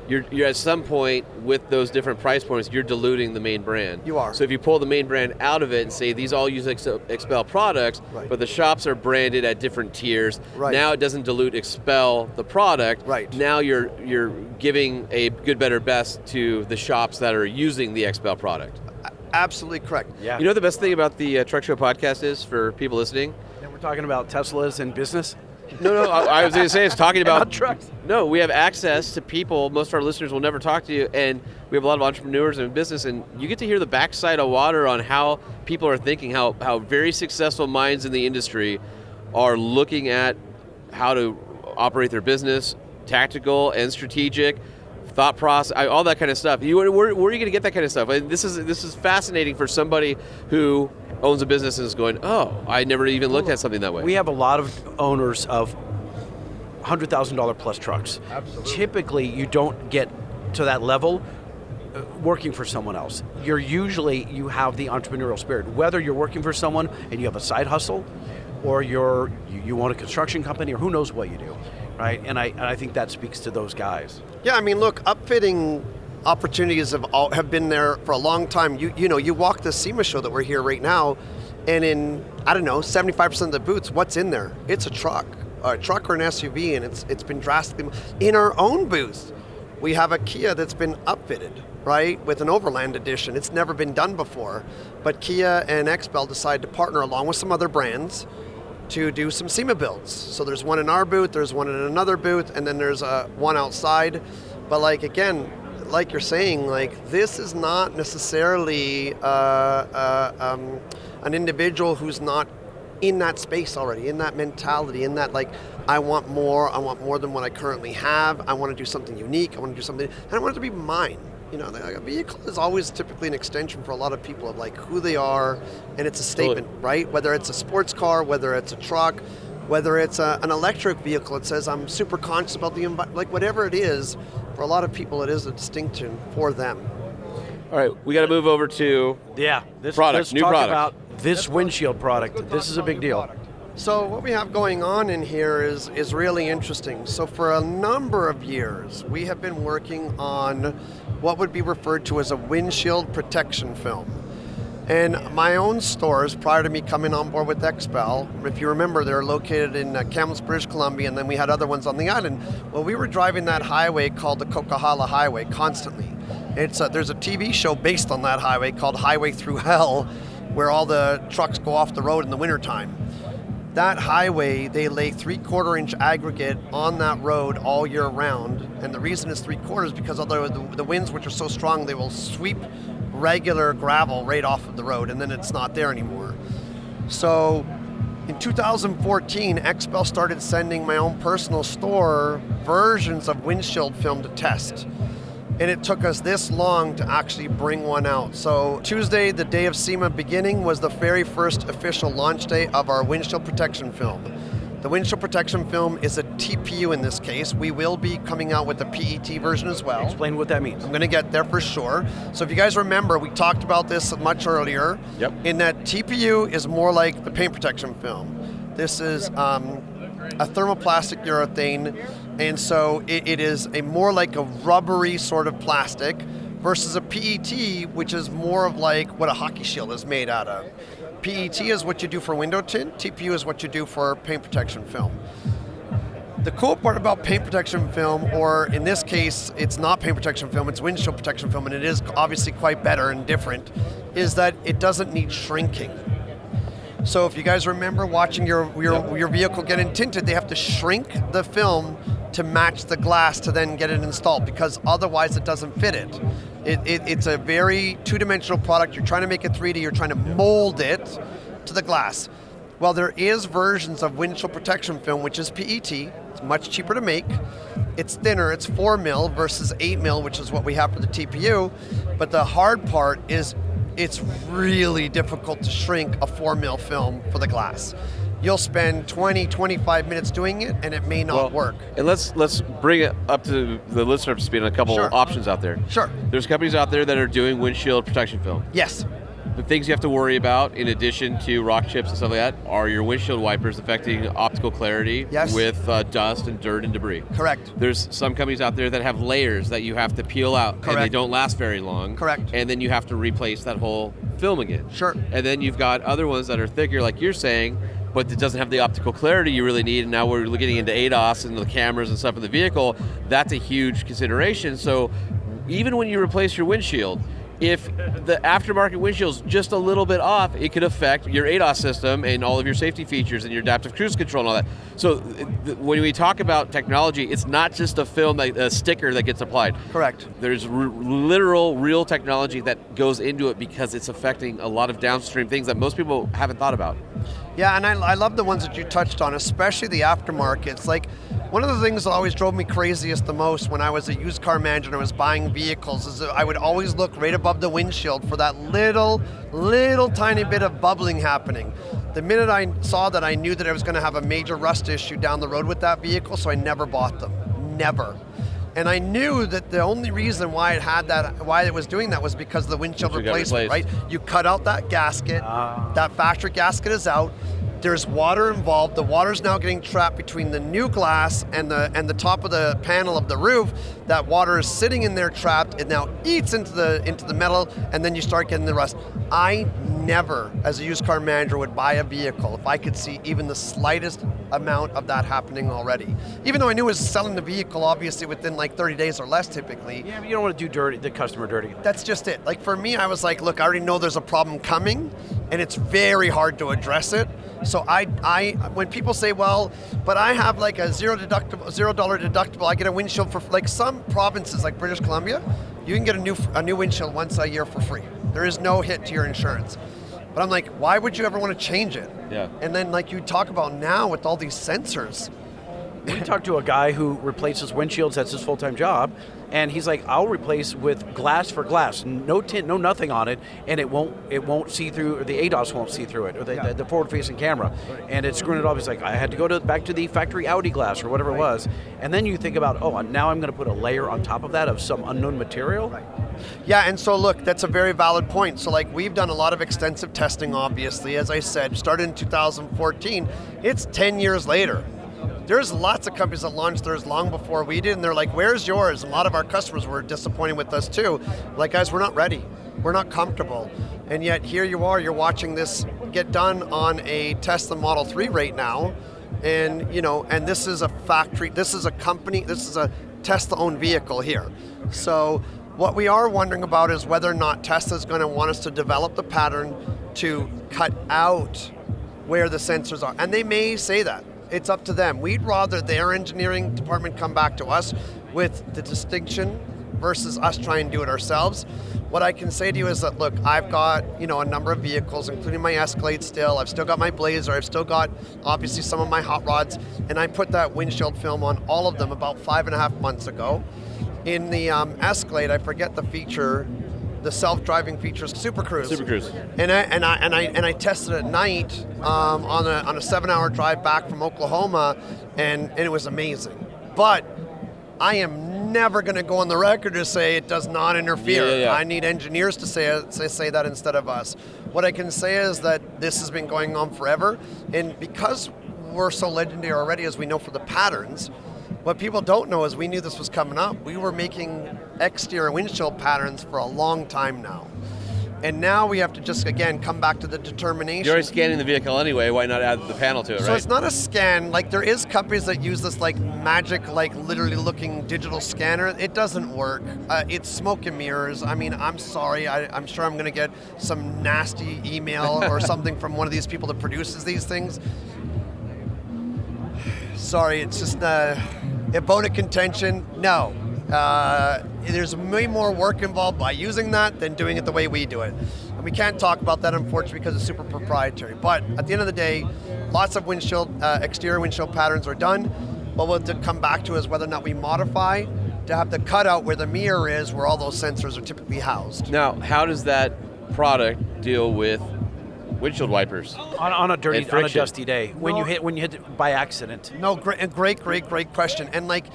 you're at some point with those different price points, you're diluting the main brand. You are. So if you pull the main brand out of it and say these all use Xpel products, but the shops are branded at different tiers, now it doesn't dilute Xpel the product. Right. Now you're giving a good, better, best to the shops that are using the Xpel product. Absolutely correct. Yeah. You know the best thing about the Truck Show podcast is for people listening? And we're talking about Teslas and business. No, I was going to say it's talking about trucks. No, we have access to people. Most of our listeners will never talk to you, and we have a lot of entrepreneurs in business, and you get to hear the backside of water on how people are thinking, how very successful minds in the industry are looking at how to operate their business, tactical and strategic, thought process, all that kind of stuff. Where are you going to get that kind of stuff? This is fascinating for somebody who owns a business and is going, oh, I never even looked at something that way. We have a lot of owners of $100,000 plus trucks. Absolutely. Typically, you don't get to that level working for someone else. You have the entrepreneurial spirit. Whether you're working for someone and you have a side hustle, or you own a construction company, or who knows what you do, right? And I think that speaks to those guys. Yeah, I mean, look, upfitting opportunities have been there for a long time. You walk the SEMA show that we're here right now, and in, I don't know, 75% of the booths, what's in there? It's a truck or an SUV, and it's been drastically. In our own booth, we have a Kia that's been upfitted, right, with an Overland edition. It's never been done before, but Kia and Xpel decided to partner along with some other brands to do some SEMA builds. So there's one in our booth, there's one in another booth, and then there's one outside. But like, again, like you're saying, like, this is not necessarily an individual who's not in that space already, in that mentality, in that, like, I want more than what I currently have, I want to do something unique, I want to do something, and I want it to be mine. You know, a vehicle is always typically an extension for a lot of people of like who they are, and it's a statement, right? Whether it's a sports car, whether it's a truck, whether it's an electric vehicle, it says I'm super conscious about the environment, like whatever it is, for a lot of people it is a distinction for them. All right, we got to move over to this product, let's new talk product. about this windshield product. This is a big deal. So what we have going on in here is really interesting. So for a number of years, we have been working on what would be referred to as a windshield protection film. And my own stores, prior to me coming on board with Xpel, if you remember, they're located in Kamloops, British Columbia, and then we had other ones on the island. Well, we were driving that highway called the Coquihalla Highway constantly. There's a TV show based on that highway called Highway Through Hell, where all the trucks go off the road in the wintertime. That highway, they lay 3/4 inch aggregate on that road all year round. And the reason it's 3/4 is because although the winds, which are so strong, they will sweep regular gravel right off of the road, and then it's not there anymore. So in 2014, Xpel started sending my own personal store versions of windshield film to test. And it took us this long to actually bring one out. So Tuesday, the day of SEMA beginning, was the very first official launch day of our windshield protection film. The windshield protection film is a TPU in this case. We will be coming out with a PET version as well. Explain what that means. I'm going to get there for sure. So if you guys remember, we talked about this much earlier. Yep. In that TPU is more like the paint protection film. This is a thermoplastic urethane, and so it is a more like a rubbery sort of plastic versus a PET, which is more of like what a hockey shield is made out of. PET is what you do for window tint, TPU is what you do for paint protection film. The cool part about paint protection film, or in this case, it's not paint protection film, it's windshield protection film, and it is obviously quite better and different, is that it doesn't need shrinking. So if you guys remember watching your vehicle getting tinted, they have to shrink the film to match the glass to then get it installed, because otherwise it doesn't fit it. It's a very two-dimensional product. You're trying to make it 3D, you're trying to mold it to the glass. Well, there is versions of windshield protection film, which is PET. It's much cheaper to make. It's thinner, it's 4 mil versus 8 mil, which is what we have for the TPU. But the hard part is it's really difficult to shrink a 4 mil film for the glass. You'll spend 20, 25 minutes doing it, and it may not work. And let's bring it up to the listener up to speed on a couple options out there. Sure. There's companies out there that are doing windshield protection film. Yes. The things you have to worry about, in addition to rock chips and stuff like that, are your windshield wipers affecting optical clarity with dust and dirt and debris. Correct. There's some companies out there that have layers that you have to peel out, and they don't last very long. Correct. And then you have to replace that whole film again. Sure. And then you've got other ones that are thicker, like you're saying, but it doesn't have the optical clarity you really need. And now we're getting into ADAS and the cameras and stuff in the vehicle. That's a huge consideration. So even when you replace your windshield, if the aftermarket windshield's just a little bit off, it could affect your ADAS system and all of your safety features and your adaptive cruise control and all that. So when we talk about technology, it's not just a film, a sticker that gets applied. Correct. There's literal, real technology that goes into it because it's affecting a lot of downstream things that most people haven't thought about. Yeah, and I love the ones that you touched on, especially the aftermarkets. Like, one of the things that always drove me craziest the most when I was a used car manager and I was buying vehicles is that I would always look right above the windshield for that little tiny bit of bubbling happening. The minute I saw that, I knew that I was going to have a major rust issue down the road with that vehicle, so I never bought them. Never. And I knew that the only reason why it was doing that was because of the windshield replacement, right? You cut out that gasket, that factory gasket is out, there's water involved, the water's now getting trapped between the new glass and the top of the panel of the roof. That water is sitting in there trapped, it now eats into the metal, and then you start getting the rust. I never, as a used car manager, would buy a vehicle if I could see even the slightest amount of that happening already. Even though I knew I was selling the vehicle, obviously, within like 30 days or less typically. Yeah, but you don't want to do the customer dirty. That's just it. Like for me, I was like, look, I already know there's a problem coming, and it's very hard to address it. So when people say, well, but I have like a $0 deductible, I get a windshield for, like some provinces like British Columbia, you can get a new windshield once a year for free. There is no hit to your insurance. But I'm like, why would you ever want to change it? Yeah. And then like you talk about now with all these sensors. We talked to a guy who replaces windshields, that's his full-time job, and he's like, I'll replace with glass for glass, no tint, no nothing on it, and it won't see through, or the ADAS won't see through it, or the forward-facing camera, and it's screwing it off. He's like, I had to go back to the factory Audi glass or whatever it was, and then you think about, oh, now I'm going to put a layer on top of that of some unknown material. Right. Yeah, and so look, that's a very valid point. So like we've done a lot of extensive testing, obviously, as I said, started in 2014. It's 10 years later. There's lots of companies that launched theirs long before we did, and they're like, where's yours? And a lot of our customers were disappointed with us too. Like, guys, we're not ready. We're not comfortable. And yet here you are, you're watching this get done on a Tesla Model 3 right now. And, and this is a factory, this is a company, this is a Tesla-owned vehicle here. So what we are wondering about is whether or not Tesla's going to want us to develop the pattern to cut out where the sensors are. And they may say that. It's up to them. We'd rather their engineering department come back to us with the distinction versus us trying to do it ourselves. What I can say to you is that, look, I've got, a number of vehicles, including my Escalade still. I've still got my Blazer. I've still got, obviously, some of my hot rods. And I put that windshield film on all of them about 5.5 months ago. In the Escalade, I forget the feature, the self-driving features, Super Cruise. And I tested at night on a 7-hour drive back from Oklahoma, and it was amazing. But I am never going to go on the record to say it does not interfere. Yeah. I need engineers to say that instead of us. What I can say is that this has been going on forever, and because we're so legendary already, as we know for the patterns. What people don't know is we knew this was coming up. We were making exterior windshield patterns for a long time now. And now we have to just, again, come back to the determination. You're already scanning the vehicle anyway. Why not add the panel to it, right? So it's not a scan. Like, there is companies that use this like magic, like literally looking digital scanner. It doesn't work. It's smoke and mirrors. I mean, I'm sorry. I'm sure I'm going to get some nasty email or something from one of these people that produces these things. Sorry, it's just a bone of contention. No. There's way more work involved by using that than doing it the way we do it. And we can't talk about that, unfortunately, because it's super proprietary. But at the end of the day, lots of exterior windshield patterns are done. What we'll have to come back to is whether or not we modify to have the cutout where the mirror is, where all those sensors are typically housed. Now, how does that product deal with windshield wipers on a dusty day when you hit it by accident? No, great question. And like,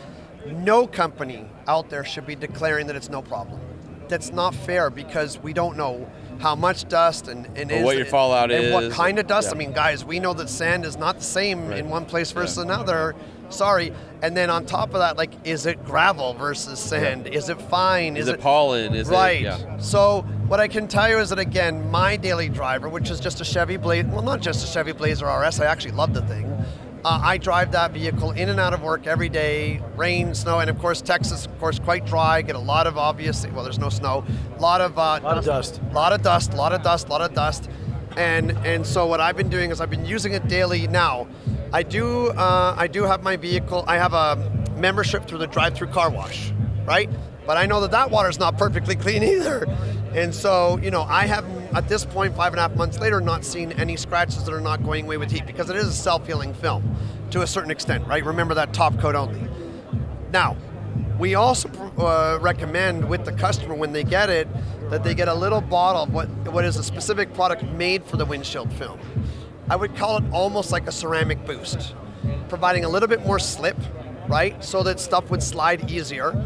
no company out there should be declaring that it's no problem. That's not fair, because we don't know how much dust and what your fallout is. And what kind of dust. Yeah. I mean, guys, we know that sand is not the same in one place versus another. Sorry. And then on top of that, like, is it gravel versus sand? Yeah. Is it fine? Is it pollen? Right. Yeah. So what I can tell you is that, again, my daily driver, which is just a Chevy Blazer, well, not just a Chevy Blazer RS, I actually love the thing. I drive that vehicle in and out of work every day, rain, snow, and of course Texas, of course, quite dry. Get a lot of there's no snow, a lot of dust, and so what I've been doing is I've been using it daily. Now, I do have my vehicle. I have a membership through the drive-through car wash, right? But I know that water's not perfectly clean either. And so, I have, at this point, 5.5 months later, not seen any scratches that are not going away with heat, because it is a self-healing film to a certain extent, right? Remember that top coat only. Now, we also recommend with the customer when they get it, that they get a little bottle of what is a specific product made for the windshield film. I would call it almost like a ceramic boost, providing a little bit more slip, right? So that stuff would slide easier.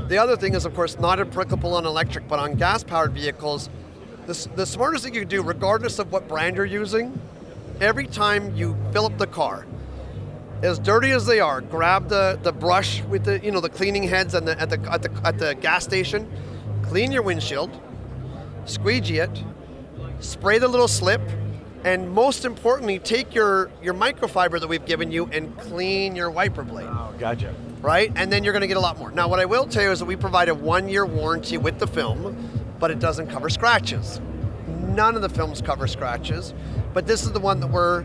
The other thing is, of course, not applicable on electric, but on gas-powered vehicles, the smartest thing you do, regardless of what brand you're using, every time you fill up the car, as dirty as they are, grab the brush with the cleaning heads at the gas station, clean your windshield, squeegee it, spray the little slip, and most importantly, take your microfiber that we've given you and clean your wiper blade. Oh, gotcha. Right? And then you're going to get a lot more. Now, what I will tell you is that we provide a 1-year warranty with the film, but it doesn't cover scratches. None of the films cover scratches, but this is the one that we're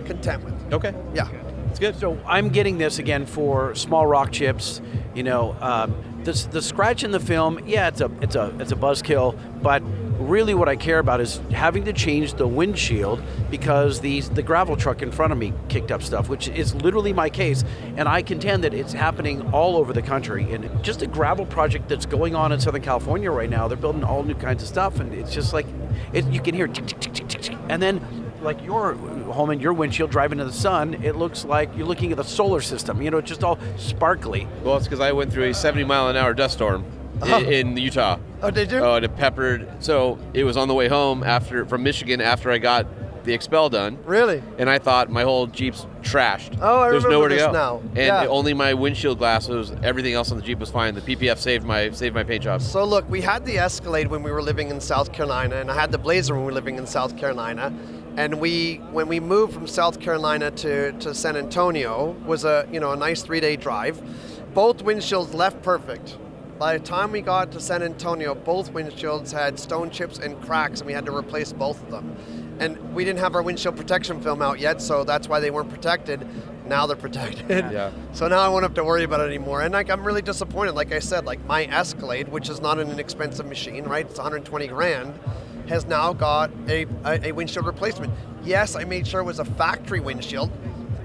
content with. Okay. Yeah. It's good. So I'm getting this again for small rock chips. The scratch in the film, yeah, it's a buzzkill, but really what I care about is having to change the windshield because the gravel truck in front of me kicked up stuff, which is literally my case, and I contend that it's happening all over the country. And just a gravel project that's going on in Southern California right now, they're building all new kinds of stuff, and it's just like, you can hear tick, tick, tick, tick, tick, tick. And then like your home and your windshield driving in the sun, it looks like you're looking at the solar system. It's just all sparkly. Well, it's because I went through a 70-mile-an-hour dust storm in Utah. Oh, did you? Oh, and it peppered. So it was on the way home from Michigan after I got the Xpel done. Really? And I thought my whole Jeep's trashed. Oh, I There's remember nowhere to this go. now. And only my windshield glass was. Everything else on the Jeep was fine. The PPF saved my paint job. So look, we had the Escalade when we were living in South Carolina, and I had the Blazer when we were living in South Carolina. And when we moved from South Carolina to San Antonio, was a nice 3-day drive. Both windshields left perfect. By the time we got to San Antonio, both windshields had stone chips and cracks, and we had to replace both of them. And we didn't have our windshield protection film out yet, so that's why they weren't protected. Now they're protected. Yeah. So now I won't have to worry about it anymore. And I'm really disappointed. Like I said, my Escalade, which is not an inexpensive machine, right? It's $120,000, has now got a windshield replacement. Yes, I made sure it was a factory windshield,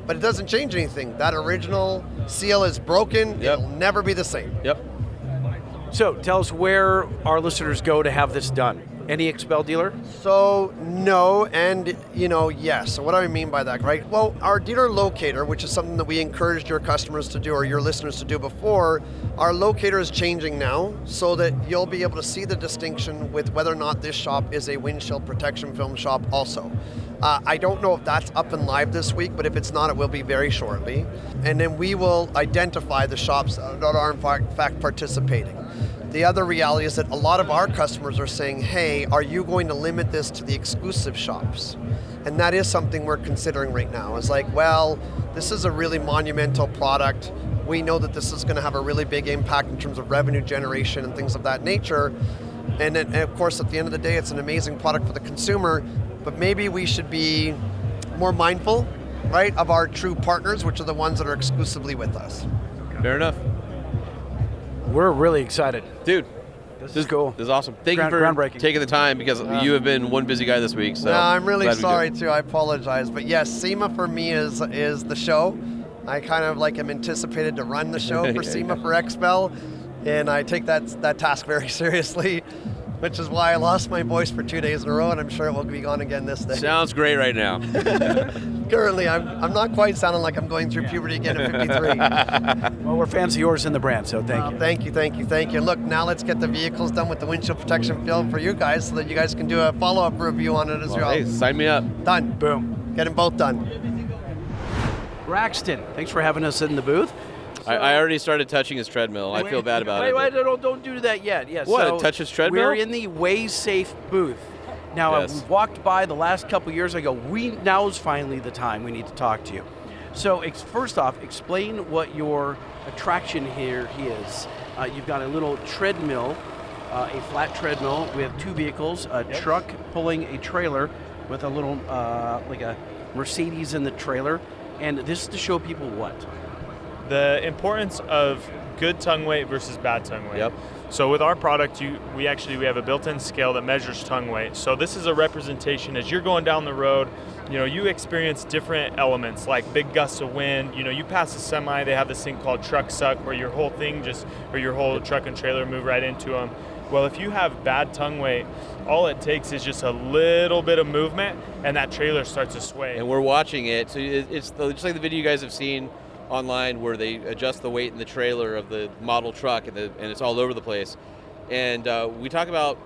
but it doesn't change anything. That original seal is broken. Yep. It'll never be the same. Yep. So tell us where our listeners go to have this done. Any Xpel dealer? So no, and yes. So what do I mean by that, right? Well, our dealer locator, which is something that we encouraged your customers to do or your listeners to do before, our locator is changing now so that you'll be able to see the distinction with whether or not this shop is a windshield protection film shop also. I don't know if that's up and live this week, but if it's not, it will be very shortly. And then we will identify the shops that are in fact participating. The other reality is that a lot of our customers are saying, hey, are you going to limit this to the exclusive shops? And that is something we're considering right now. It's like, well, this is a really monumental product. We know that this is going to have a really big impact in terms of revenue generation and things of that nature. And of course, at the end of the day, it's an amazing product for the consumer, but maybe we should be more mindful, right, of our true partners, which are the ones that are exclusively with us. Fair enough. We're really excited. Dude, This is cool. This is awesome. Thank you for groundbreaking. taking the time, because you have been one busy guy this week. So no, I'm really glad we sorry did. too. I apologize. But yes, SEMA for me is the show. I kind of am anticipated to run the show for SEMA for Xpel, and I take that task very seriously, which is why I lost my voice for 2 days in a row, and I'm sure it will be gone again this day. Sounds great right now. Currently, I'm not quite sounding like I'm going through puberty again at 53. Well, we're fans of yours in the brand, so thank you. Thank you. Look, now let's get the vehicles done with the windshield protection film for you guys so that you guys can do a follow-up review on it as well. Hey, sign me up. Done. Boom. Get them both done. Braxton, thanks for having us in the booth. I already started touching his treadmill. I feel bad about it. Wait, don't do that yet. Yeah, What, so touch his treadmill? We're in the Way Safe booth. Now, Yes. we walked by the last couple years ago. Now is finally the time we need to talk to you. So first off, explain what your attraction here is. You've got a little treadmill, a flat treadmill with two vehicles, a truck pulling a trailer with a little, like a Mercedes in the trailer. And this is to show people what? The importance of good tongue weight versus bad tongue weight. Yep. So with our product, we have a built-in scale that measures tongue weight. So this is a representation as you're going down the road. You experience different elements like big gusts of wind. You pass a semi, they have this thing called truck suck, where your whole thing your whole truck and trailer move right into them. Well, if you have bad tongue weight, all it takes is just a little bit of movement, and that trailer starts to sway. And we're watching it. So it's just like the video you guys have seen online, where they adjust the weight in the trailer of the model truck, and it's all over the place. And we talk about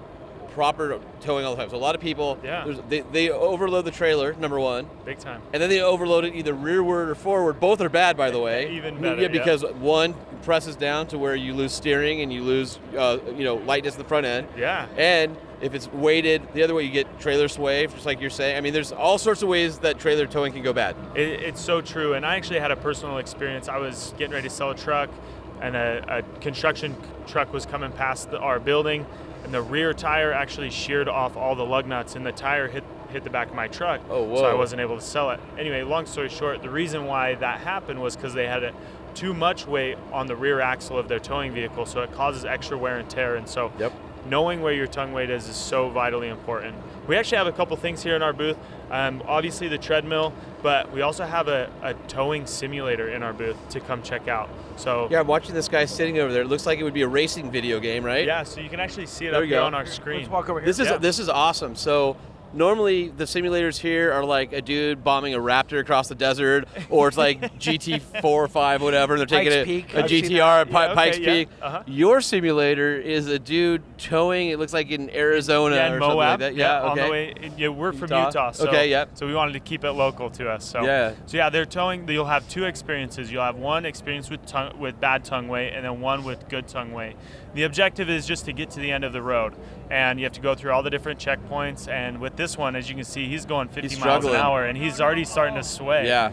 proper towing all the time. So a lot of people, they overload the trailer, number one. Big time. And then they overload it either rearward or forward. Both are bad, by the way. Even better, because one presses down to where you lose steering and you lose, lightness in the front end. Yeah. And if it's weighted the other way, you get trailer sway, just like you're saying. I mean, there's all sorts of ways that trailer towing can go bad. It's so true. And I actually had a personal experience. I was getting ready to sell a truck, and a construction truck was coming past our building, and the rear tire actually sheared off all the lug nuts, and the tire hit the back of my truck. Oh, whoa. So I wasn't able to sell it. Anyway, long story short, the reason why that happened was because they had too much weight on the rear axle of their towing vehicle, so it causes extra wear and tear. And so knowing where your tongue weight is so vitally important. We actually have a couple things here in our booth. Obviously the treadmill, but we also have a towing simulator in our booth to come check out. So yeah, I'm watching this guy sitting over there. It looks like it would be a racing video game, right? Yeah, so you can actually see it There up we here go. on our screen. Let's walk over here. This is awesome. So normally the simulators here are like a dude bombing a Raptor across the desert, or it's like GT4 or 5, whatever. They're taking Pikes Peak. a I've seen GTR at that. Yeah, Pikes okay, yeah. Peak. Uh-huh. Your simulator is a dude towing. It looks like in Arizona Yeah, in or something like Moab. that. Yeah, okay. on the way. Yeah, we're from Utah. Utah. So, Okay, yeah. So we wanted to keep it local to us. So Yeah. they're towing. You'll have two experiences. You'll have one experience with bad tongue weight, and then one with good tongue weight. The objective is just to get to the end of the road, and you have to go through all the different checkpoints. And with this one, as you can see, he's going 50 miles an hour, and he's already starting to sway. Yeah.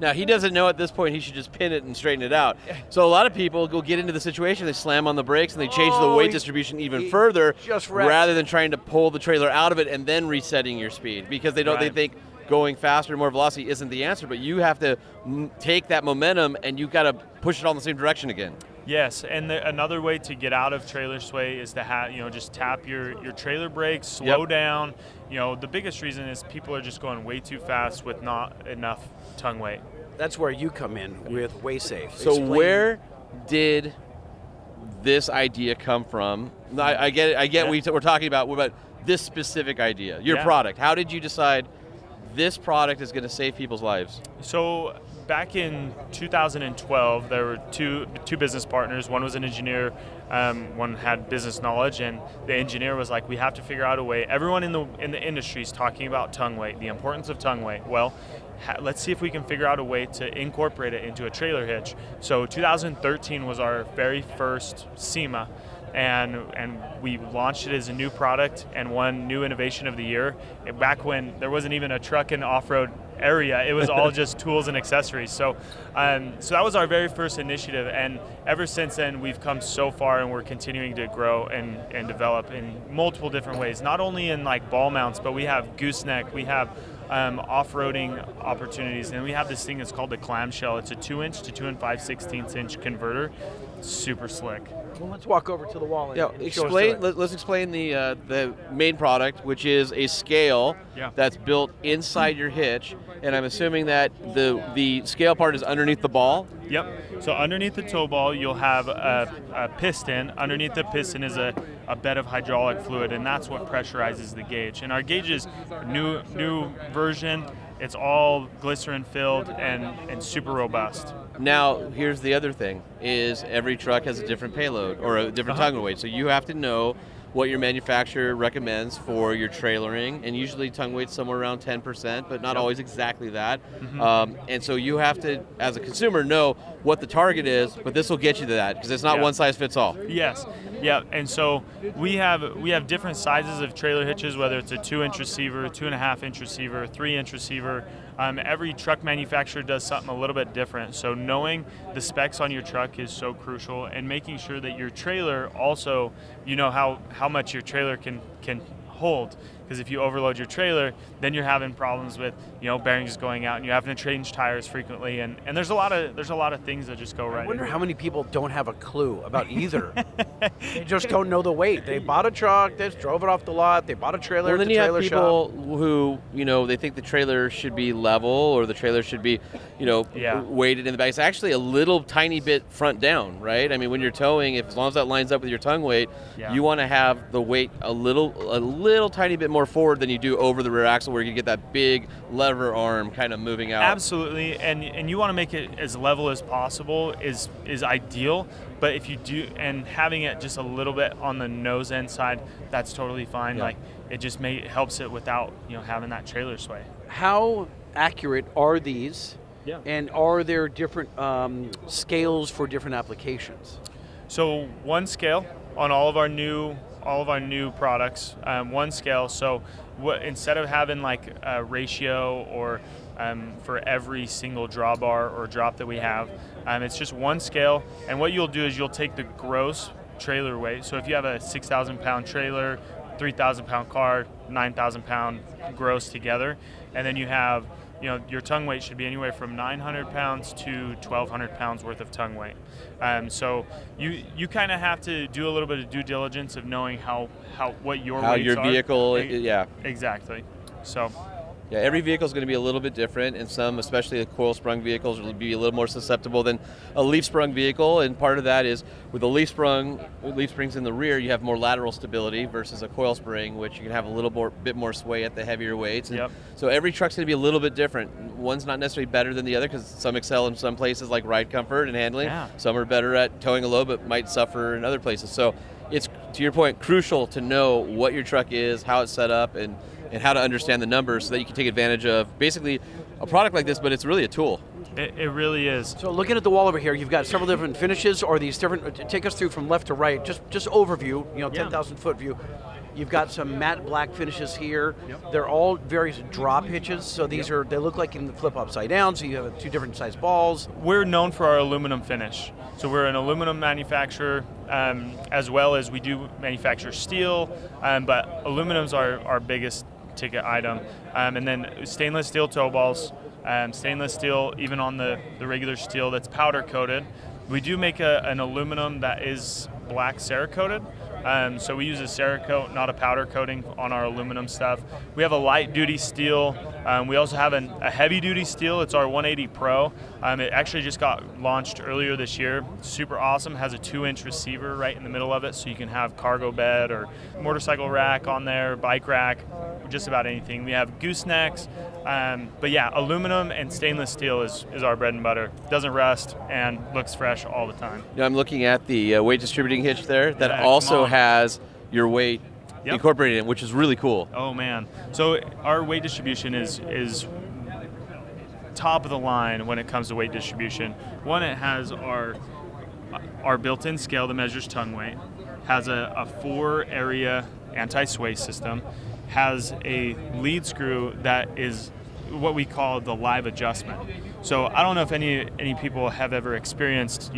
Now, he doesn't know at this point he should just pin it and straighten it out. So a lot of people go get into the situation, they slam on the brakes, and they change the weight distribution even further, just wrecked. rather than trying to pull the trailer out of it and then resetting your speed, because they think going faster, more velocity isn't the answer, but you have to take that momentum and you've got to push it all in the same direction again. Yes, and another way to get out of trailer sway is to just tap your trailer brakes, slow down. The biggest reason is people are just going way too fast with not enough tongue weight. That's where you come in with Way Safe. So Explain. where did this idea come from? I get we're talking about, but this specific idea, your Yeah. product? How did you decide this product is going to save people's lives? So back in 2012, there were two business partners. One was an engineer, one had business knowledge, and the engineer was like, we have to figure out a way. Everyone in the industry is talking about tongue weight, the importance of tongue weight. Well, let's see if we can figure out a way to incorporate it into a trailer hitch. So 2013 was our very first SEMA. And we launched it as a new product and won new innovation of the year. Back when there wasn't even a truck and off-road area, it was all just tools and accessories. So that was our very first initiative, and ever since then we've come so far, and we're continuing to grow and develop in multiple different ways. Not only in like ball mounts, but we have gooseneck, we have off-roading opportunities, and we have this thing that's called the clamshell. It's a 2-inch to 2 5/16" converter. Super slick. Well, let's walk over to the wall. And, Yeah, and show us to it. let's explain the main product, which is a scale that's built inside your hitch, and I'm assuming that the scale part is underneath the ball. Yep. So underneath the tow ball, you'll have a piston. Underneath the piston is a bed of hydraulic fluid, and that's what pressurizes the gauge. And our gauge is new version. It's all glycerin filled and super robust. Now, here's the other thing, is every truck has a different payload or a different tongue weight. So you have to know what your manufacturer recommends for your trailering, and usually tongue weight's somewhere around 10%, but not always exactly that. And so you have to, as a consumer, know what the target is, but this will get you to that, because it's not one size fits all. Yes. Yeah, and so we have different sizes of trailer hitches, whether it's a 2-inch receiver, 2.5-inch receiver, 3-inch receiver. Every truck manufacturer does something a little bit different. So knowing the specs on your truck is so crucial, and making sure that your trailer also, you know how much your trailer can hold. Because if you overload your trailer, then you're having problems with bearings going out, and you're having to change tires frequently, and there's a lot of things that just go right. I wonder how many people don't have a clue about either. They just don't know the weight. They bought a truck, they just drove it off the lot. They bought a trailer. Well, at then the you have trailer people shop. who they think the trailer should be level, or the trailer should be weighted in the back. It's actually a little tiny bit front down, right? I mean, when you're towing, as long as that lines up with your tongue weight, you want to have the weight a little tiny bit more forward than you do over the rear axle, where you get that big lever arm kind of moving out. Absolutely, and you want to make it as level as possible is ideal. But if you do, and having it just a little bit on the nose end side, that's totally fine. Like it just helps it without having that trailer sway. How accurate are these? Yeah. And are there different scales for different applications? So one scale on all of our new products, one scale. So instead of having like a ratio or for every single drawbar or drop that we have, it's just one scale. And what you'll do is you'll take the gross trailer weight. So if you have a 6,000 pound trailer, 3,000 pound car, 9,000 pound gross together, and then you have your tongue weight should be anywhere from 900 pounds to 1,200 pounds worth of tongue weight. So you kind of have to do a little bit of due diligence of knowing what your weights your are. vehicle, Exactly. So. Yeah, every vehicle is going to be a little bit different, and some, especially the coil-sprung vehicles, will be a little more susceptible than a leaf-sprung vehicle. And part of that is with the leaf springs in the rear, you have more lateral stability versus a coil spring, which you can have a little bit more sway at the heavier weights. And so every truck's going to be a little bit different. One's not necessarily better than the other, because some excel in some places like ride comfort and handling. Some are better at towing a load, but might suffer in other places. So it's, to your point, crucial to know what your truck is, how it's set up, and how to understand the numbers so that you can take advantage of basically a product like this, but it's really a tool. It really is. So looking at the wall over here, you've got several different finishes, or these different, take us through from left to right, just overview, 10,000 foot view. You've got some matte black finishes here. They're all various drop hitches, so these they look like you can flip upside down, so you have two different size balls. We're known for our aluminum finish. So we're an aluminum manufacturer, as well as we do manufacture steel, but aluminum's our biggest ticket item. And then stainless steel toe balls, stainless steel even on the regular steel that's powder coated. We do make an aluminum that is black Cerakoted. So we use a Cerakote, not a powder coating on our aluminum stuff. We have a light duty steel We also have a heavy-duty steel. It's our 180 Pro. It actually just got launched earlier this year. Super awesome. Has a 2-inch receiver right in the middle of it, so you can have cargo bed or motorcycle rack on there, bike rack, just about anything. We have goosenecks. But yeah, aluminum and stainless steel is our bread and butter. Doesn't rust and looks fresh all the time. Now I'm looking at the weight distributing hitch there that also has your weight incorporated in, which is really cool. Oh man! So our weight distribution is top of the line when it comes to weight distribution. One, it has our built-in scale that measures tongue weight, has a 4-area anti-sway system, has a lead screw that is what we call the live adjustment. So I don't know if any people have ever experienced,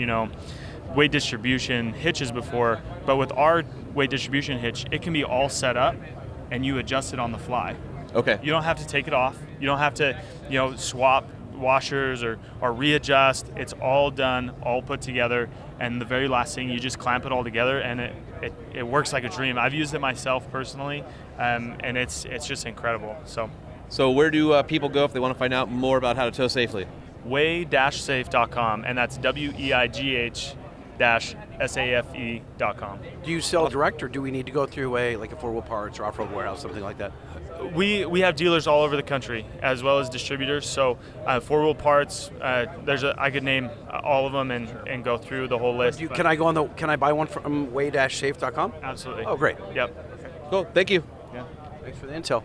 weight distribution hitches before, but with our weight distribution hitch, it can be all set up and you adjust it on the fly. Okay. You don't have to take it off. You don't have to, swap washers or readjust. It's all done, all put together, and the very last thing, you just clamp it all together, and it works like a dream. I've used it myself personally, and it's just incredible. So where do people go if they want to find out more about how to tow safely? Weigh-safe.com, and that's WEIGH-SAFE.com. Do you sell direct, or do we need to go through a 4-wheel parts or off-road warehouse, something like that? We have dealers all over the country, as well as distributors. So 4-wheel parts, I could name all of them and go through the whole list. Can I buy one from weigh-safe.com? Absolutely. Oh, great. Yep. Cool. Thank you. Yeah. Thanks for the intel.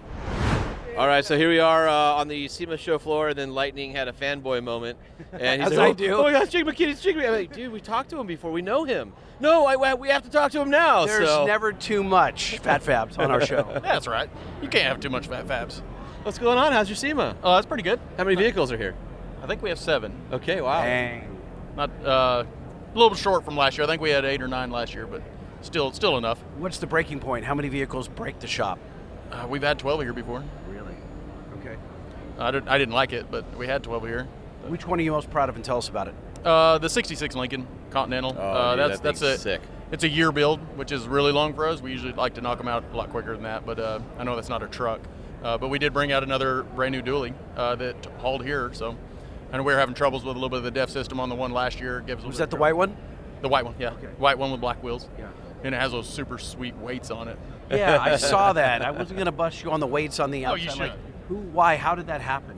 All right, so here we are on the SEMA Show floor, and then Lightning had a fanboy moment. And he's As like, I do. Oh my gosh, Jake McKiddie. I'm like, dude, we talked to him before. We know him. No, we have to talk to him now. There's never too much Phat Pabs on our show. That's right. You can't have too much Phat Pabs. What's going on? How's your SEMA? Oh, that's pretty good. How many vehicles are here? I think we have 7. Okay, wow. Dang. Not a little bit short from last year. I think we had 8 or 9 last year, but still enough. What's the breaking point? How many vehicles break the shop? We've had 12 here before. Really? Okay. I didn't like it, but we had 12 here. Which one are you most proud of, and tell us about it? The 66 Lincoln Continental. Oh, dude, that's sick. It's a year build, which is really long for us. We usually like to knock them out a lot quicker than that, but I know that's not a truck. But we did bring out another brand new dually that hauled here. So, and we were having troubles with a little bit of the DEF system on the one last year. Was that the white one? The white one, yeah. Okay. White one with black wheels. Yeah. And it has those super sweet weights on it. Yeah, I saw that. I wasn't going to bust you on the weights on the outside. Oh, you should. Like, who, why, how did that happen?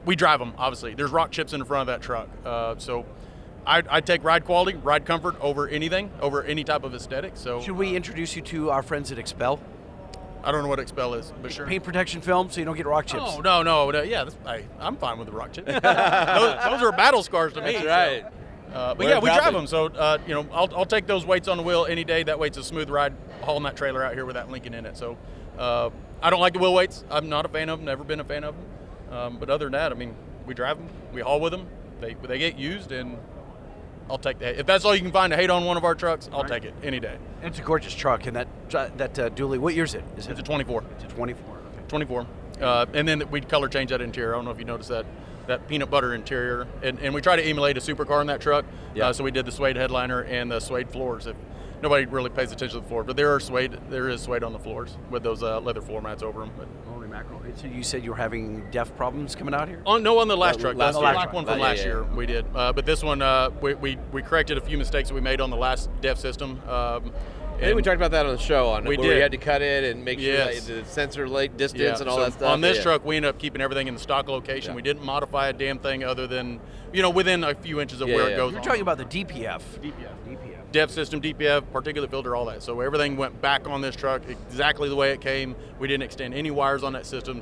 We drive them, obviously. There's rock chips in the front of that truck. So I take ride quality, ride comfort over anything, over any type of aesthetic. So Should we introduce you to our friends at Xpel? I don't know what Xpel is, but sure. Paint protection film so you don't get rock chips. Oh, no. Yeah, I'm fine with the rock chips. those are battle scars to me. That's right. So. But yeah, we drive them. So, I'll take those weights on the wheel any day. That way it's a smooth ride hauling that trailer out here with that Lincoln in it. So I don't like the wheel weights. I'm not a fan of them, never been a fan of them. But other than that, I mean, we drive them, we haul with them. They get used, and I'll take that. If that's all you can find to hate on one of our trucks, I'll take it any day. It's a gorgeous truck, and that dually, what year is it? It's a 24. It's a 24. Okay. 24. And then we color change that interior. I don't know if you noticed that peanut butter interior. And we try to emulate a supercar in that truck. Yeah. So we did the suede headliner and the suede floors. If nobody really pays attention to the floor, but there is suede on the floors with those leather floor mats over them. But, holy mackerel. So you said you were having DEF problems coming out here? on the last truck. That's the last black truck. one from Yeah, last yeah. year we did. But this one, we corrected a few mistakes that we made on the last DEF system. I think we talked about that on the show We where did. we had to cut it and make sure Yes. that the sensor lake distance and all so that stuff. on this Yeah. truck, we ended up keeping everything in the stock location. Yeah. We didn't modify a damn thing other than, within a few inches of Yeah, where yeah. it goes. You're on. talking about the DPF. DEF system, DPF, particulate filter, all that. So everything went back on this truck exactly the way it came. We didn't extend any wires on that system,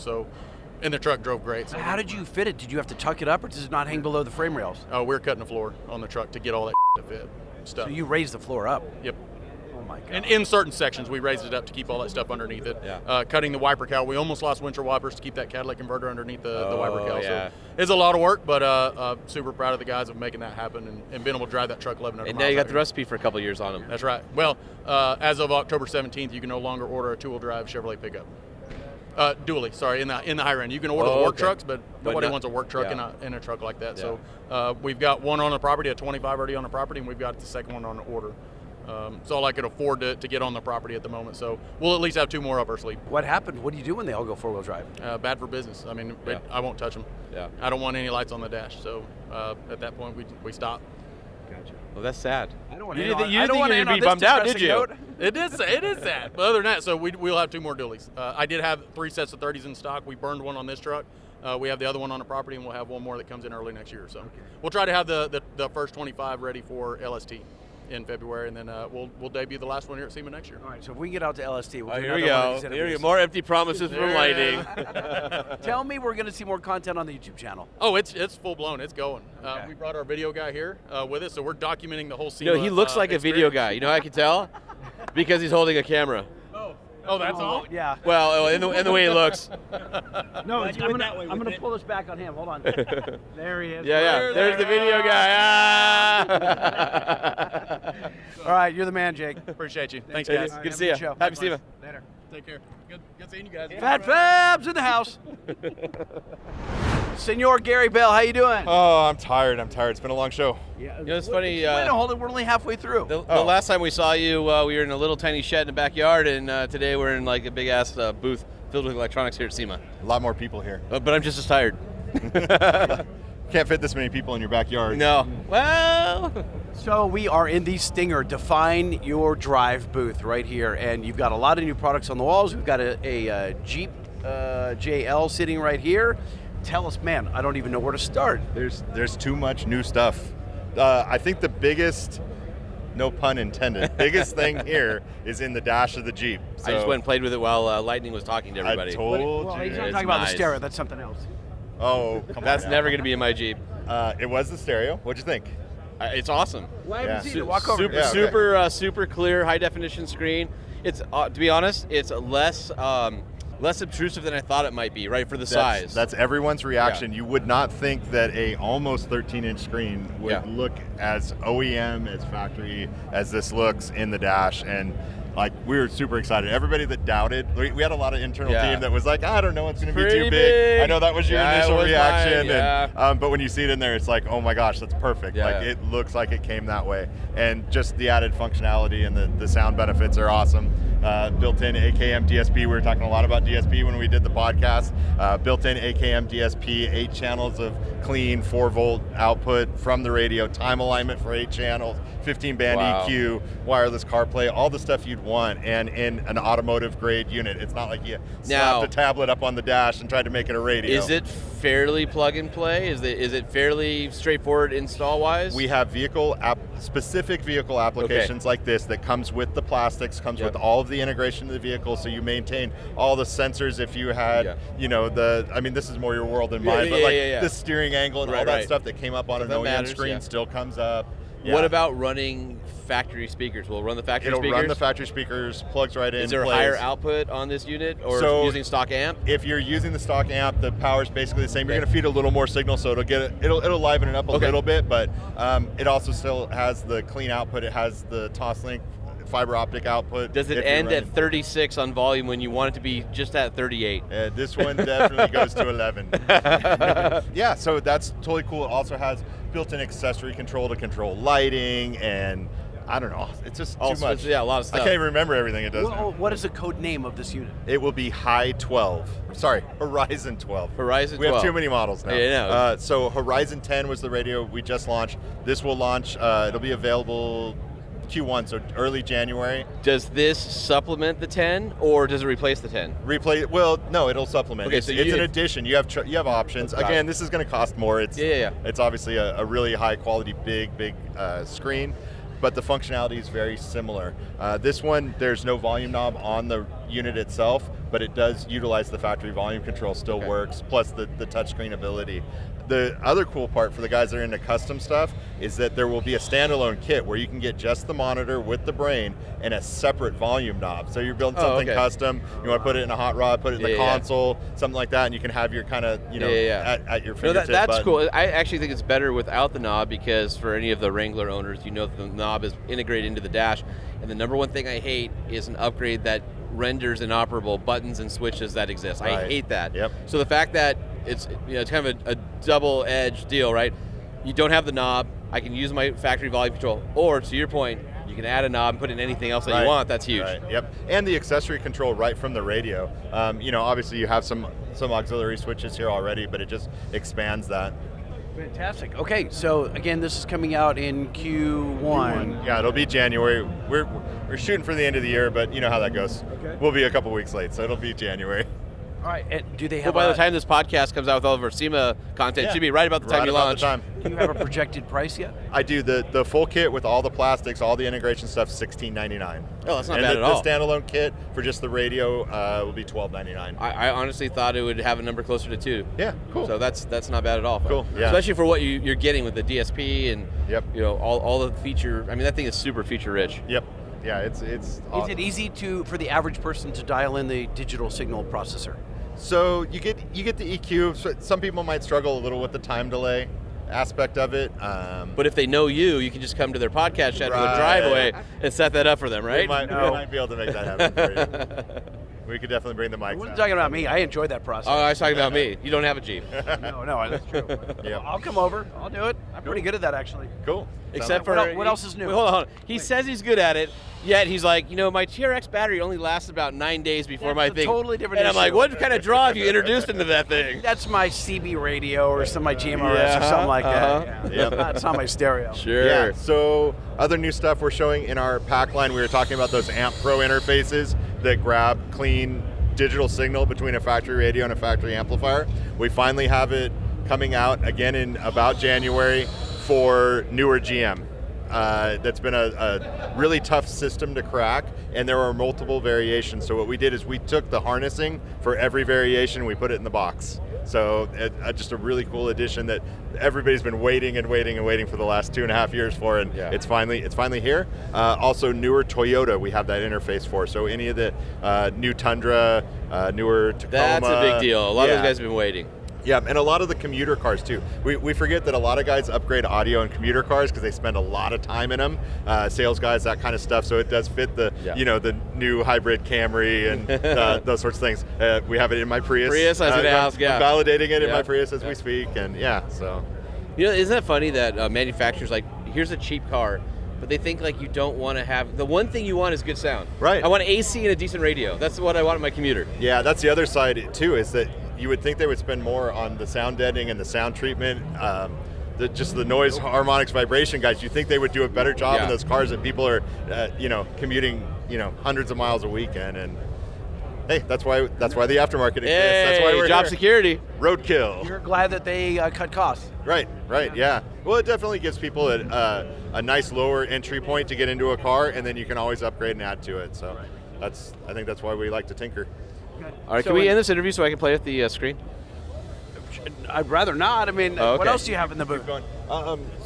and the truck drove great. So How did you fit it? Did you have to tuck it up, or does it not hang below the frame rails? we're cutting the floor on the truck to get all that to fit stuff. So you raised the floor up. Yep. Oh my God. And in certain sections, we raised it up to keep all that stuff underneath it. Yeah. Cutting the wiper cowl. We almost lost windshield wipers to keep that catalytic converter underneath the wiper cowl. yeah. So it's a lot of work, but super proud of the guys of making that happen and being able to drive that truck 1,100 And miles now you out got the here. recipe for a couple years on them. That's right. Well, as of October 17th, you can no longer order a two-wheel drive Chevrolet pickup. Dually, sorry, in the higher end. You can order the work okay. trucks, but nobody not- wants a work truck yeah. in a truck like that. Yeah. So we've got one on the property, a 25 already on the property, and we've got the second one on order. It's all I could afford to get on the property at the moment. So we'll at least have 2 more up our sleeve. What happened? What do you do when they all go 4-wheel drive? Bad for business. I mean, Yeah. I won't touch them. Yeah. I don't want any lights on the dash. So at that point, we stop. Gotcha. Well, that's sad. I don't want You to. didn't think I don't you want were to gonna be bummed out, did you? It is sad. But other than that, so we'll have 2 more dualies. I did have 3 sets of 30s in stock. We burned one on this truck. We have the other one on the property, and we'll have 1 more that comes in early next year. So we'll try to have the first 25 ready for LST in February, and then we'll debut the last one here at SEMA next year. All right, so if we can get out to LST, we'll do Here we another one of go. these Here we interviews. go. More empty promises from lighting. Tell me we're going to see more content on the YouTube channel. Oh, it's full blown. It's going. Okay. We brought our video guy here with us, so we're documenting the whole You know, SEMA. he looks like a video experience. guy. You know how I can tell? Because he's holding a camera. Oh, that's all. Yeah. Well, in the way he looks. No, I'm going to pull this back on him. Hold on. There he is. Yeah. There's the video guy. Ah! All right, you're the man, Jake. Appreciate you. Thanks, Hey, guys. dude. All right, Good to have see a you. good show. Happy SEMA. Later. Take care. Good seeing you guys. Phat Pabs in the house. Senor Gary Bell, how you doing? Oh, I'm tired. It's been a long show. Yeah. You know, it's funny. Wait, hold it. We're only halfway through. The last time we saw you, we were in a little tiny shed in the backyard, and today we're in like a big ass booth filled with electronics here at SEMA. A lot more people here. But I'm just as tired. Can't fit this many people in your backyard. No. Well. So we are in the Stinger Define Your Drive booth right here, and you've got a lot of new products on the walls. We've got a Jeep JL sitting right here. Tell us, man, I don't even know where to start. There's too much new stuff. I think the biggest, no pun intended, biggest thing here is in the dash of the Jeep. I just went and played with it while Lightning was talking to everybody. I told Well, you. he's not It's talking about nice. the stereo. That's something else. Oh, come on. That's now. never going to be in my Jeep. It was the stereo. What'd you think? It's awesome. Well, I haven't Yeah. seen it. Walk over. Super, Yeah, okay. super clear, high definition screen. It's to be honest, it's less obtrusive than I thought it might be. Right for the size. That's everyone's reaction. You would not think that a almost 13-inch screen would Yeah. look as OEM, as factory as this looks in the dash, and like we were super excited. Everybody that doubted, we had a lot of internal Yeah. team that was like, I don't know, it's going to be Pretty too big. I know that was your Yeah, it initial was reaction, mine, yeah. and but when you see it in there, it's like, oh my gosh, that's perfect. Yeah. Like it looks like it came that way, and just the added functionality and the sound benefits are awesome. Built-in AKM DSP. We were talking a lot about DSP when we did the podcast. Built-in AKM DSP, 8 channels of clean 4-volt output from the radio, time alignment for 8 channels, 15-band Wow. EQ, wireless CarPlay, all the stuff you'd want, and in an automotive-grade unit. It's not like you Now- slapped a tablet up on the dash and tried to make it a radio. Is it fairly plug and play? Is it fairly straightforward install wise? We have specific vehicle applications like this that comes with the plastics, comes Yep. with all of the integration of the vehicle, so you maintain all the sensors. If you had, this is more your world than mine, but the steering angle and all that Right. stuff that came up on an That OEM matters, screen yeah. still comes up. What Yeah. about running factory speakers? Will it run the factory It'll speakers? run the factory speakers, plugs right in. Is there a plays. higher output on this unit, or So- using stock amp? If you're using the stock amp, the power's basically the same. You're Okay. going to feed a little more signal, so it'll liven it up a Okay. little bit. But it also still has the clean output. It has the Toslink fiber optic output. Does it if you're end at running- 36 on volume when you want it to be just at 38? This one definitely goes to 11. Yeah, so that's totally cool. It also has built-in accessory control to control lighting, and I don't know. It's just too much. Yeah, a lot of stuff. I can't even remember everything it does. now. What is the code name of this unit? It will be Horizon 12. Horizon We have 12. too many models now. Yeah, I know. So Horizon 10 was the radio we just launched. This will launch. It'll be available Q1, so early January. Does this supplement the 10, or does it replace the 10? Well, no, it'll supplement. Okay, it's so it's you- an addition. You have options. Got Again, it. this is going to cost more. It's Yeah. It's obviously a really high quality, big screen, but the functionality is very similar. This one, there's no volume knob on the unit itself, but it does utilize the factory volume control. Still works. Plus the touchscreen ability. The other cool part for the guys that are into custom stuff is that there will be a standalone kit where you can get just the monitor with the brain and a separate volume knob. So you're building something custom, you want to put it in a hot rod, put it in the console, something like that, and you can have your kind of, at your fingertip that's button. cool. I actually think it's better without the knob, because for any of the Wrangler owners, you know that the knob is integrated into the dash. And the number one thing I hate is an upgrade that renders inoperable buttons and switches that exist. I Right. hate that. Yep. So the fact that it's kind of a double-edged deal, right? You don't have the knob. I can use my factory volume control, or to your point, You you can add a knob and put in anything else that you want. That's huge. Right. Yep. And the accessory control right from the radio. Obviously you have some auxiliary switches here already, but it just expands that. Fantastic. Okay, so again, this is coming out in Q1. Yeah, it'll be January. We're shooting for the end of the year, but you know how that goes. Okay. We'll be a couple weeks late, so it'll be January. All right. And do they Well, have? by the time this podcast comes out with all of our SEMA content, it should be right about the time you launch. Do you have a projected price yet? I do. The full kit with all the plastics, all the integration stuff, $16.99. Oh, that's not and bad at all. The standalone kit for just the radio will be $12.99. I honestly thought it would have a number closer to 2. Yeah, cool. So that's not bad at all. Cool. Yeah. Especially for what you're getting with the DSP and all the feature. I mean, that thing is super feature rich. Yep. Yeah, it's. Is it easy for the average person to dial in the digital signal processor? So you get the EQ. So some people might struggle a little with the time delay aspect of it. But if they know you can just come to their podcast chat with a driveway and set that up for them, right? We might be able to make that happen for you. We could definitely bring the mics. I wasn't talking about me. I enjoyed that process. Oh, I was talking about me. You don't have a Jeep. No, that's true. Yeah. I'll come over. I'll do it. I'm pretty good at that, actually. Cool. Except for what else is new? Wait, hold on. He says he's good at it, yet he's like, my TRX battery only lasts about 9 days before my thing. Totally different. And I'm like, issue. what kind of draw have you introduced into that thing? That's my CB radio or my GMRS or something like that. Yep. It's not my stereo. Sure. Yeah. So other new stuff we're showing in our pack line. We were talking about those AMP Pro interfaces that grab clean digital signal between a factory radio and a factory amplifier. We finally have it coming out again in about January for newer GM. That's been a really tough system to crack, and there are multiple variations. So what we did is we took the harnessing for every variation, we put it in the box. So just a really cool addition that everybody's been waiting and waiting and waiting for the last 2.5 years for, and it's finally here. Also, newer Toyota, we have that interface for. So any of the new Tundra, newer Tacoma. That's a big deal. A lot of those guys have been waiting. Yeah, and a lot of the commuter cars too. We forget that a lot of guys upgrade audio in commuter cars because they spend a lot of time in them. Sales guys, that kind of stuff. So it does fit the the new hybrid Camry and those sorts of things. We have it in my Prius. Prius, I was going to ask. I'm validating it in my Prius as we speak, and so. Isn't it funny that manufacturers here's a cheap car, but they think you don't want to have the one thing you want is good sound. Right. I want AC and a decent radio. That's what I want in my commuter. Yeah, that's the other side too. Is that you would think they would spend more on the sound deadening and the sound treatment, just the noise, harmonics, vibration guys. You think they would do a better job in those cars that people are, commuting, hundreds of miles a weekend. And hey, that's why the aftermarket exists. That's why we're job here. Security. Roadkill. You're glad that they cut costs. Right, yeah. Well, it definitely gives people a nice lower entry point to get into a car, and then you can always upgrade and add to it. So I think that's why we like to tinker. All right, can we end this interview so I can play with the screen? I'd rather not. I mean, what else do you have in the booth?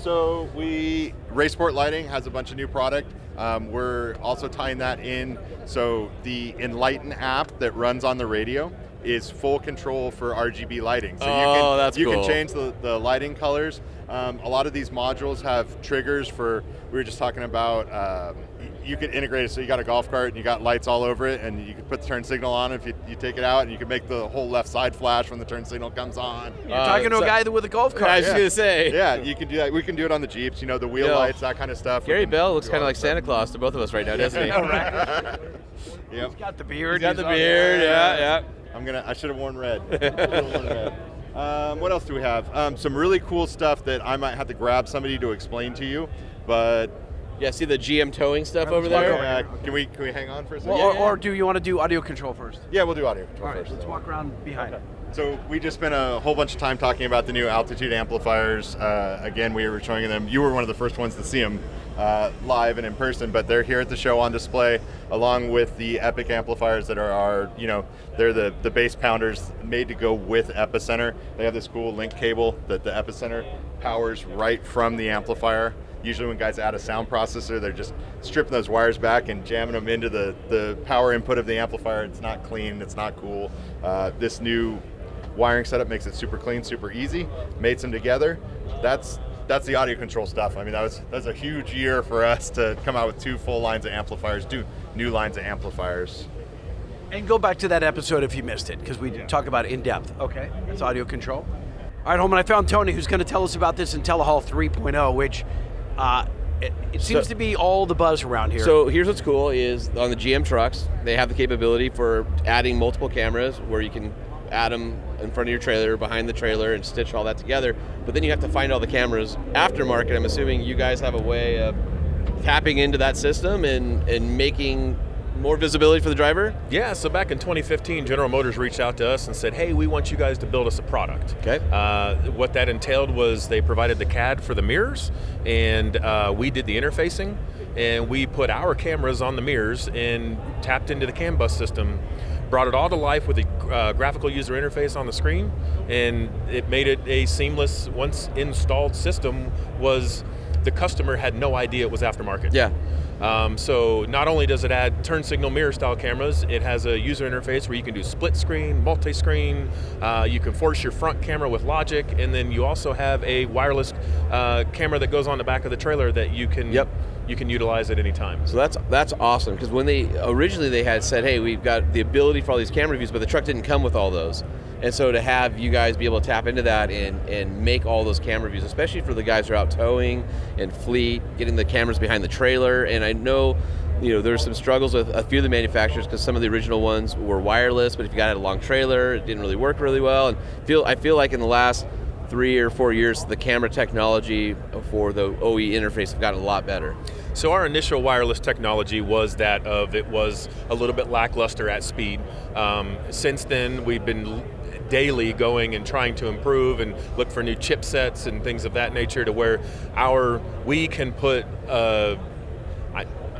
So Raceport Lighting has a bunch of new product. We're also tying that in. So the Enlighten app that runs on the radio is full control for RGB lighting. So you can change the lighting colors. A lot of these modules have triggers for, we were just talking about, you could integrate it so you got a golf cart and you got lights all over it, and you could put the turn signal on if you take it out, and you can make the whole left side flash when the turn signal comes on. You're talking to a guy with a golf cart. I was just going to say. Yeah, you can do that. We can do it on the Jeeps, the wheel lights, that kind of stuff. Gary Bell looks kind of like Santa Claus to both of us right now, doesn't he? Yep. He's got the beard. He's got the beard, yeah. I should have worn red. What else do we have? Some really cool stuff that I might have to grab somebody to explain to you, but. Yeah, see the GM towing stuff over there? Can we hang on for a second? Or do you want to do audio control first? Yeah, we'll do audio control first. Let's walk around behind. So we just spent a whole bunch of time talking about the new altitude amplifiers. Again, we were showing them. You were one of the first ones to see them live and in person, but they're here at the show on display, along with the Epic amplifiers that are they're the bass pounders made to go with Epicenter. They have this cool link cable that the Epicenter powers right from the amplifier. Usually when guys add a sound processor, they're just stripping those wires back and jamming them into the power input of the amplifier. It's not clean, it's not cool. This new wiring setup makes it super clean, super easy, mates them together. That's the audio control stuff. I mean, that was a huge year for us to come out with 2 full lines of amplifiers, 2 new lines of amplifiers. And go back to that episode if you missed it, because we talk about it in depth. Okay, that's audio control. All right, Holman, I found Tony, who's going to tell us about this in Telehall 3.0, which It seems to be all the buzz around here. So here's what's cool is on the GM trucks, they have the capability for adding multiple cameras where you can add them in front of your trailer, behind the trailer, and stitch all that together. But then you have to find all the cameras aftermarket. I'm assuming you guys have a way of tapping into that system and making more visibility for the driver? Yeah, so back in 2015, General Motors reached out to us and said, hey, we want you guys to build us a product. Okay. What that entailed was they provided the CAD for the mirrors, and we did the interfacing, and we put our cameras on the mirrors and tapped into the CAN bus system, brought it all to life with a graphical user interface on the screen, and it made it a seamless, once installed system. Was the customer had no idea it was aftermarket. Yeah. So not only does it add turn signal mirror style cameras, it has a user interface where you can do split screen, multi-screen, you can force your front camera with logic, and then you also have a wireless camera that goes on the back of the trailer that you can you can utilize at any time. So that's awesome, because when they originally had said, hey, we've got the ability for all these camera views, but the truck didn't come with all those. And so to have you guys be able to tap into that and make all those camera views, especially for the guys who are out towing and fleet, getting the cameras behind the trailer. And I know, there's some struggles with a few of the manufacturers because some of the original ones were wireless, but if you got a long trailer, it didn't really work really well. And I feel like in the last 3 or 4 years, the camera technology for the OE interface have gotten a lot better. So our initial wireless technology was that it was a little bit lackluster at speed. Since then, we've been daily going and trying to improve and look for new chipsets and things of that nature to where we can put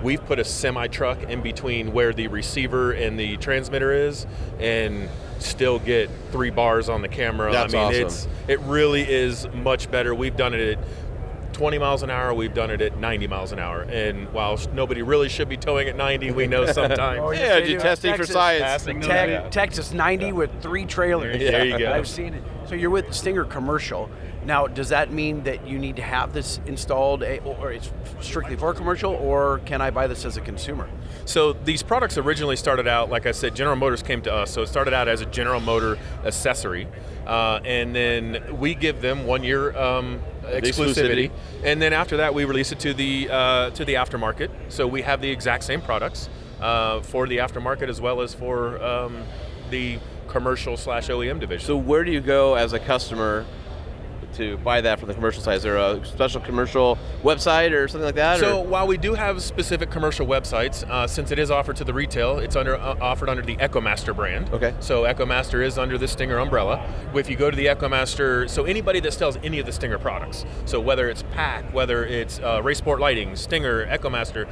we've put a semi-truck in between where the receiver and the transmitter is and still get 3 bars on the camera. That's awesome. It really is much better. We've done it at 20 miles an hour, we've done it at 90 miles an hour. And while nobody really should be towing at 90, we know sometimes. Yeah, do testing for science. Texas 90 with 3 trailers. There you go. I've seen it. So you're with Stinger Commercial. Now, does that mean that you need to have this installed, or it's strictly for commercial, or can I buy this as a consumer? So these products originally started out, like I said, General Motors came to us, so it started out as a General Motor accessory, and then we give them 1 year exclusivity, and then after that we release it to the aftermarket. So we have the exact same products for the aftermarket as well as for the commercial/OEM division. So where do you go as a customer to buy that from the commercial side? Is there a special commercial website or something like that? So while we do have specific commercial websites, since it is offered to the retail, it's offered under the EcoMaster brand. Okay. So EcoMaster is under the Stinger umbrella. If you go to the EcoMaster, so anybody that sells any of the Stinger products, so whether it's PAC, whether it's Race Sport Lighting, Stinger, EcoMaster,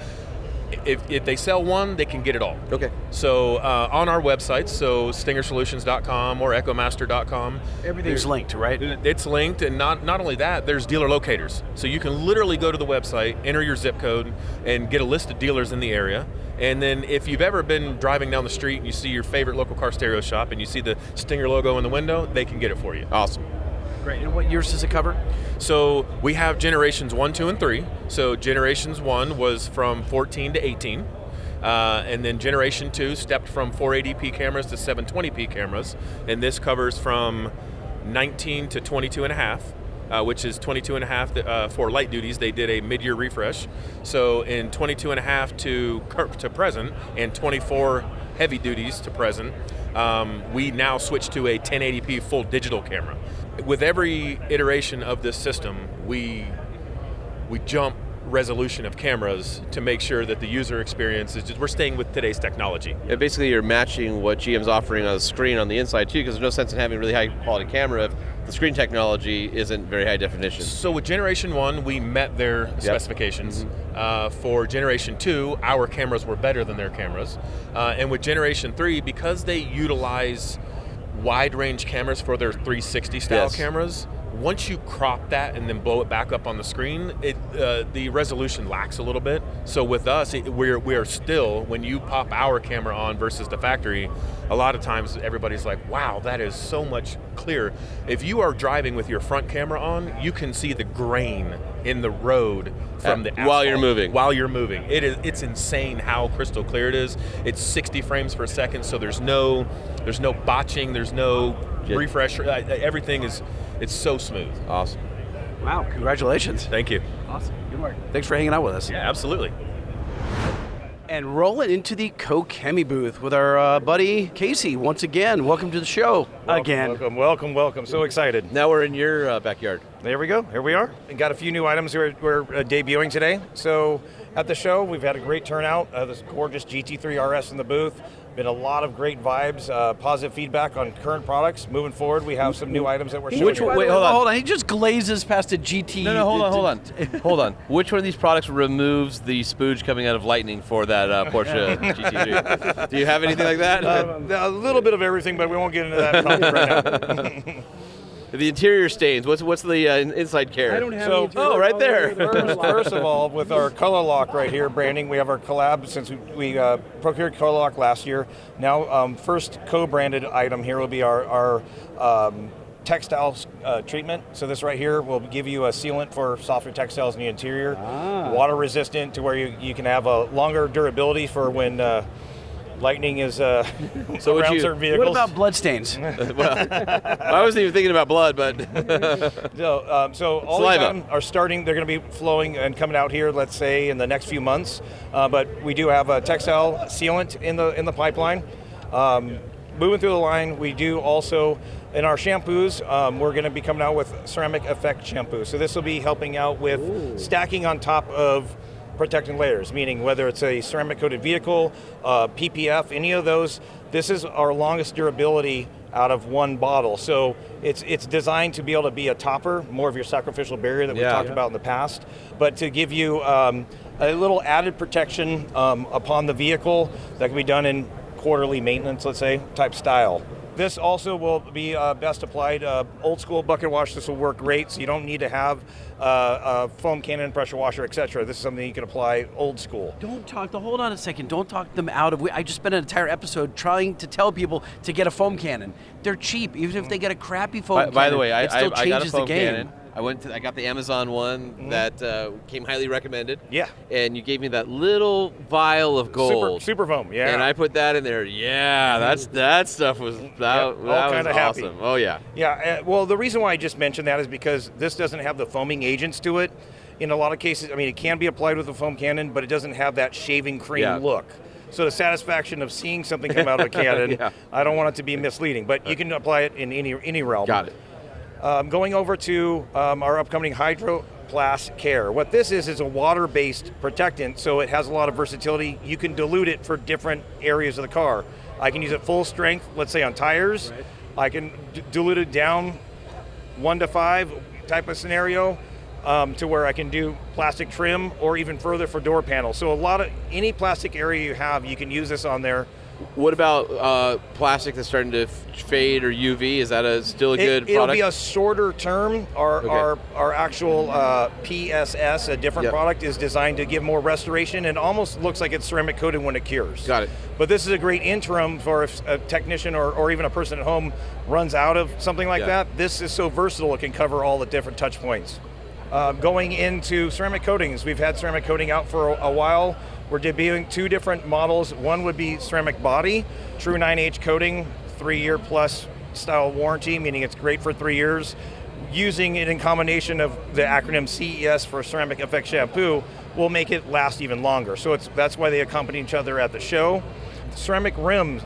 if they sell one, they can get it all. Okay. So on our websites, so stingersolutions.com or ecomaster.com. Everything's linked, right? It's linked, and not only that, there's dealer locators. So you can literally go to the website, enter your zip code, and get a list of dealers in the area. And then if you've ever been driving down the street and you see your favorite local car stereo shop and you see the Stinger logo in the window, they can get it for you. Awesome. Great. And what years does it cover? So we have generations 1, 2, and 3. So generations 1 was from 14 to 18. And then generation 2 stepped from 480p cameras to 720p cameras. And this covers from 19 to 22 and a half. Which is 22 and a half for light duties. They did a mid-year refresh. So in 22 and a half to present and 24 heavy duties to present, we now switch to a 1080p full digital camera. With every iteration of this system, we jump resolution of cameras to make sure that the user experience is just, we're staying with today's technology. Yeah, basically you're matching what GM's offering on the screen on the inside too, because there's no sense in having a really high quality camera if the screen technology isn't very high definition. So with Generation 1, we met their specifications. Mm-hmm. For Generation 2, our cameras were better than their cameras. And with Generation 3, because they utilize wide range cameras for their 360 style cameras, once you crop that and then blow it back up on the screen, the resolution lacks a little bit. So with us, we are still, when you pop our camera on versus the factory, a lot of times everybody's like, wow, that is so much clearer. If you are driving with your front camera on, you can see the grain in the road from the asphalt. While you're moving. While you're moving. It's insane how crystal clear it is. It's 60 frames per second, so there's no botching, there's no refresh. Everything is, it's so smooth. Awesome. Wow, congratulations. Thank you. Awesome. Good work. Thanks for hanging out with us. Yeah, absolutely. And rolling into the Koch-Chemie booth with our buddy Casey once again. Welcome to the show again. Welcome. So excited. Now we're in your backyard. There we go. Here we are. We got a few new items we're debuting today. So at the show, we've had a great turnout. This gorgeous GT3 RS in the booth. Been a lot of great vibes, positive feedback on current products. Moving forward, we have some new items that we're showing. Wait, hold on. He just glazes past a GT. No, hold on. Which one of these products removes the spooge coming out of Lightning for that Porsche GT3? Do you have anything like that? A little bit of everything, but we won't get into that topic right now. The interior stains. What's the inside care? I don't have right there. First of all, with our color lock right here, branding, we have our collab since we procured color lock last year. Now, first co-branded item here will be our textile treatment. So this right here will give you a sealant for softer textiles in the interior, water resistant to where you can have a longer durability for when Lightning is around certain vehicles. What about blood stains? Well, I wasn't even thinking about blood, but so all these items are starting. They're going to be flowing and coming out here, let's say, in the next few months. But we do have a textile sealant in the pipeline. Moving through the line, we do also in our shampoos. We're going to be coming out with ceramic effect shampoo. So this will be helping out with stacking on top of protecting layers, meaning whether it's a ceramic coated vehicle, PPF, any of those, this is our longest durability out of one bottle. So it's designed to be able to be a topper, more of your sacrificial barrier that we talked about in the past, but to give you a little added protection upon the vehicle that can be done in quarterly maintenance, let's say, type style. This also will be best applied old school bucket wash. This will work great, so you don't need to have a foam cannon, pressure washer, etc. This is something you can apply old school. Hold on a second. Don't talk them out of. I just spent an entire episode trying to tell people to get a foam cannon. They're cheap, even if they get a crappy foam cannon. By the way, it still I got a changes foam the game. cannon. I got the Amazon one that came highly recommended. Yeah. And you gave me that little vial of gold. Super foam, yeah. And I put that in there. Yeah, that stuff was that was awesome. Happy. Oh yeah. Yeah. Well, the reason why I just mentioned that is because this doesn't have the foaming agents to it. In a lot of cases, I mean, it can be applied with a foam cannon, but it doesn't have that shaving cream look. So the satisfaction of seeing something come out of a cannon, I don't want it to be misleading. But you can apply it in any realm. Got it. Going over to our upcoming Hydroplast Care. What this is a water-based protectant, so it has a lot of versatility. You can dilute it for different areas of the car. I can use it full strength, let's say on tires. Right. I can dilute it down 1 to 5 type of scenario to where I can do plastic trim or even further for door panels. So any plastic area you have, you can use this on there. What about plastic that's starting to fade or UV? Is that still a good product? It'll be a shorter term. Our actual PSS, a different product, is designed to give more restoration and almost looks like it's ceramic coated when it cures. Got it. But this is a great interim for if a technician or even a person at home runs out of something like that. This is so versatile, it can cover all the different touch points. Going into ceramic coatings, we've had ceramic coating out for a while. We're debuting 2 different models. One would be ceramic body, true 9H coating, 3-year plus style warranty, meaning it's great for 3 years. Using it in combination of the acronym CES for ceramic effect shampoo will make it last even longer. So that's why they accompany each other at the show. Ceramic rims.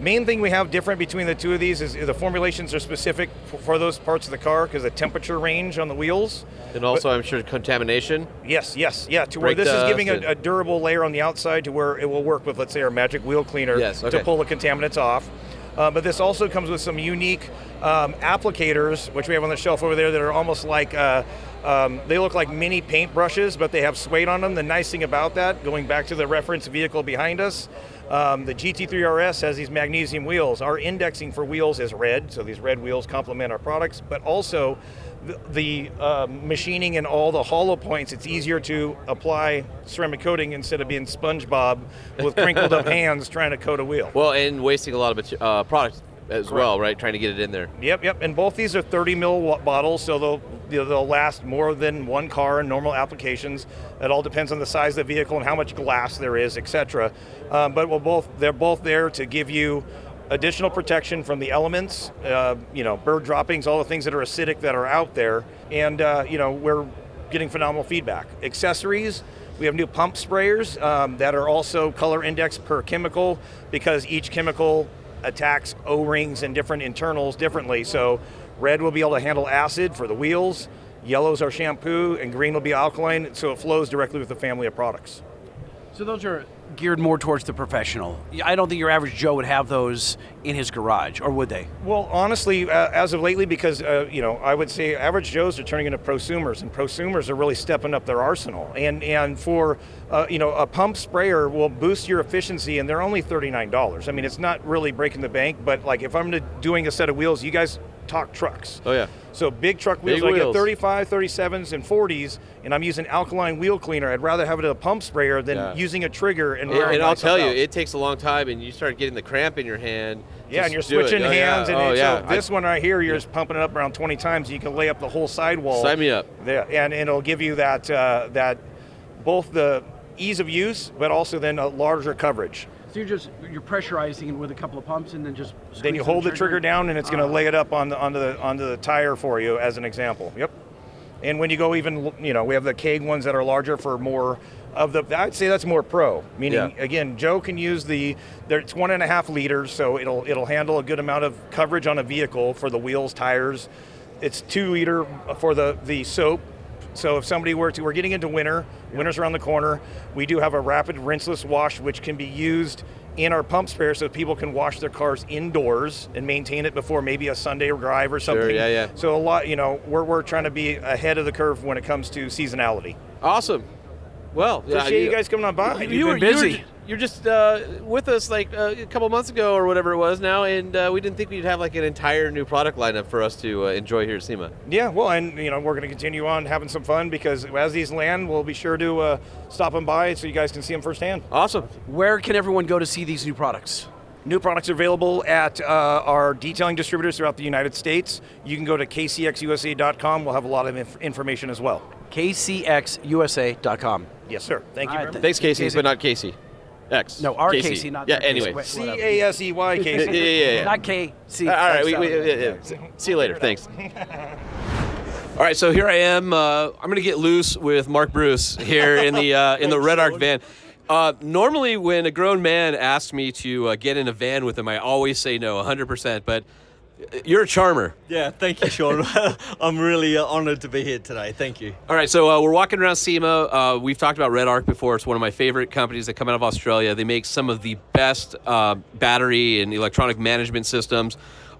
Main thing we have different between the two of these is the formulations are specific for those parts of the car because of the temperature range on the wheels. And also, I'm sure, contamination. Yes. To where this is giving a durable layer on the outside to where it will work with, let's say, our magic wheel cleaner to pull the contaminants off. But this also comes with some unique applicators, which we have on the shelf over there that are almost like, they look like mini paint brushes, but they have suede on them. The nice thing about that, going back to the reference vehicle behind us, the GT3 RS has these magnesium wheels. Our indexing for wheels is red, so these red wheels complement our products, but also the machining and all the hollow points, it's easier to apply ceramic coating instead of being SpongeBob with crinkled up hands trying to coat a wheel. Well, and wasting a lot of product as well, right? Trying to get it in there. Yep. And both these are 30 mil bottles, so they'll last more than one car in normal applications. It all depends on the size of the vehicle and how much glass there is, etc. But they're both there to give you additional protection from the elements, bird droppings, all the things that are acidic that are out there. And, we're getting phenomenal feedback. Accessories, we have new pump sprayers that are also color indexed per chemical because each chemical attacks O-rings and different internals differently. So red will be able to handle acid for the wheels, yellow's our shampoo, and green will be alkaline, so it flows directly with the family of products. So those are geared more towards the professional. I don't think your average Joe would have those in his garage, or would they? Well, honestly, as of lately, because, I would say average Joes are turning into prosumers, and prosumers are really stepping up their arsenal. And for, a pump sprayer will boost your efficiency, and they're only $39. I mean, it's not really breaking the bank, but like if I'm doing a set of wheels, you guys talk trucks. Oh, yeah. So big truck wheels, I get 35, 37s, and 40s, and I'm using alkaline wheel cleaner. I'd rather have it a pump sprayer than using a trigger and wearing And I'll tell you, out. it takes a long time, and you start getting the cramp in your hand. Yeah, and you're Just do it. switching hands. Yeah. So this one right here, you're just pumping it up around 20 times. You can lay up the whole sidewall. Sign me up. Yeah, and it'll give you that both the ease of use, but also then a larger coverage. So you're pressurizing it with a couple of pumps and then just Then you hold the trigger down, and it's going to lay it up onto the tire for you, as an example. Yep. And when you go even, we have the keg ones that are larger for more of the. I'd say that's more pro. Meaning, again, Joe can use it's 1.5 liters, so it'll handle a good amount of coverage on a vehicle for the wheels, tires. It's 2 liter for the soap. So if somebody we're getting into winter's around the corner, we do have a rapid rinseless wash, which can be used in our pump sprayer so people can wash their cars indoors and maintain it before maybe a Sunday drive or something. Sure, yeah. So a lot, we're trying to be ahead of the curve when it comes to seasonality. Awesome. Well, appreciate you guys coming on by. You were busy. You're just with us like a couple months ago or whatever it was now, and we didn't think we'd have like an entire new product lineup for us to enjoy here at SEMA. Yeah, well, and we're going to continue on having some fun because as these land, we'll be sure to stop them by so you guys can see them firsthand. Awesome. Where can everyone go to see these new products? New products are available at our detailing distributors throughout the United States. You can go to kcxusa.com. We'll have a lot of information as well. kcxusa.com. Yes, sir. Thank you very much. Thanks, Casey, but not Casey. X. No, our Casey, not yeah. Casey. Anyway, CASEY Casey. yeah. Not KC. All right. See you later. Thanks. All right. So here I am. I'm going to get loose with Mark Bruce here in the REDARC van. Normally, when a grown man asks me to get in a van with him, I always say no, 100%. But you're a charmer. Yeah, thank you, Sean. I'm really honored to be here today. Thank you. All right, so we're walking around SEMA. We've talked about REDARC before. It's one of my favorite companies that come out of Australia. They make some of the best battery and electronic management systems.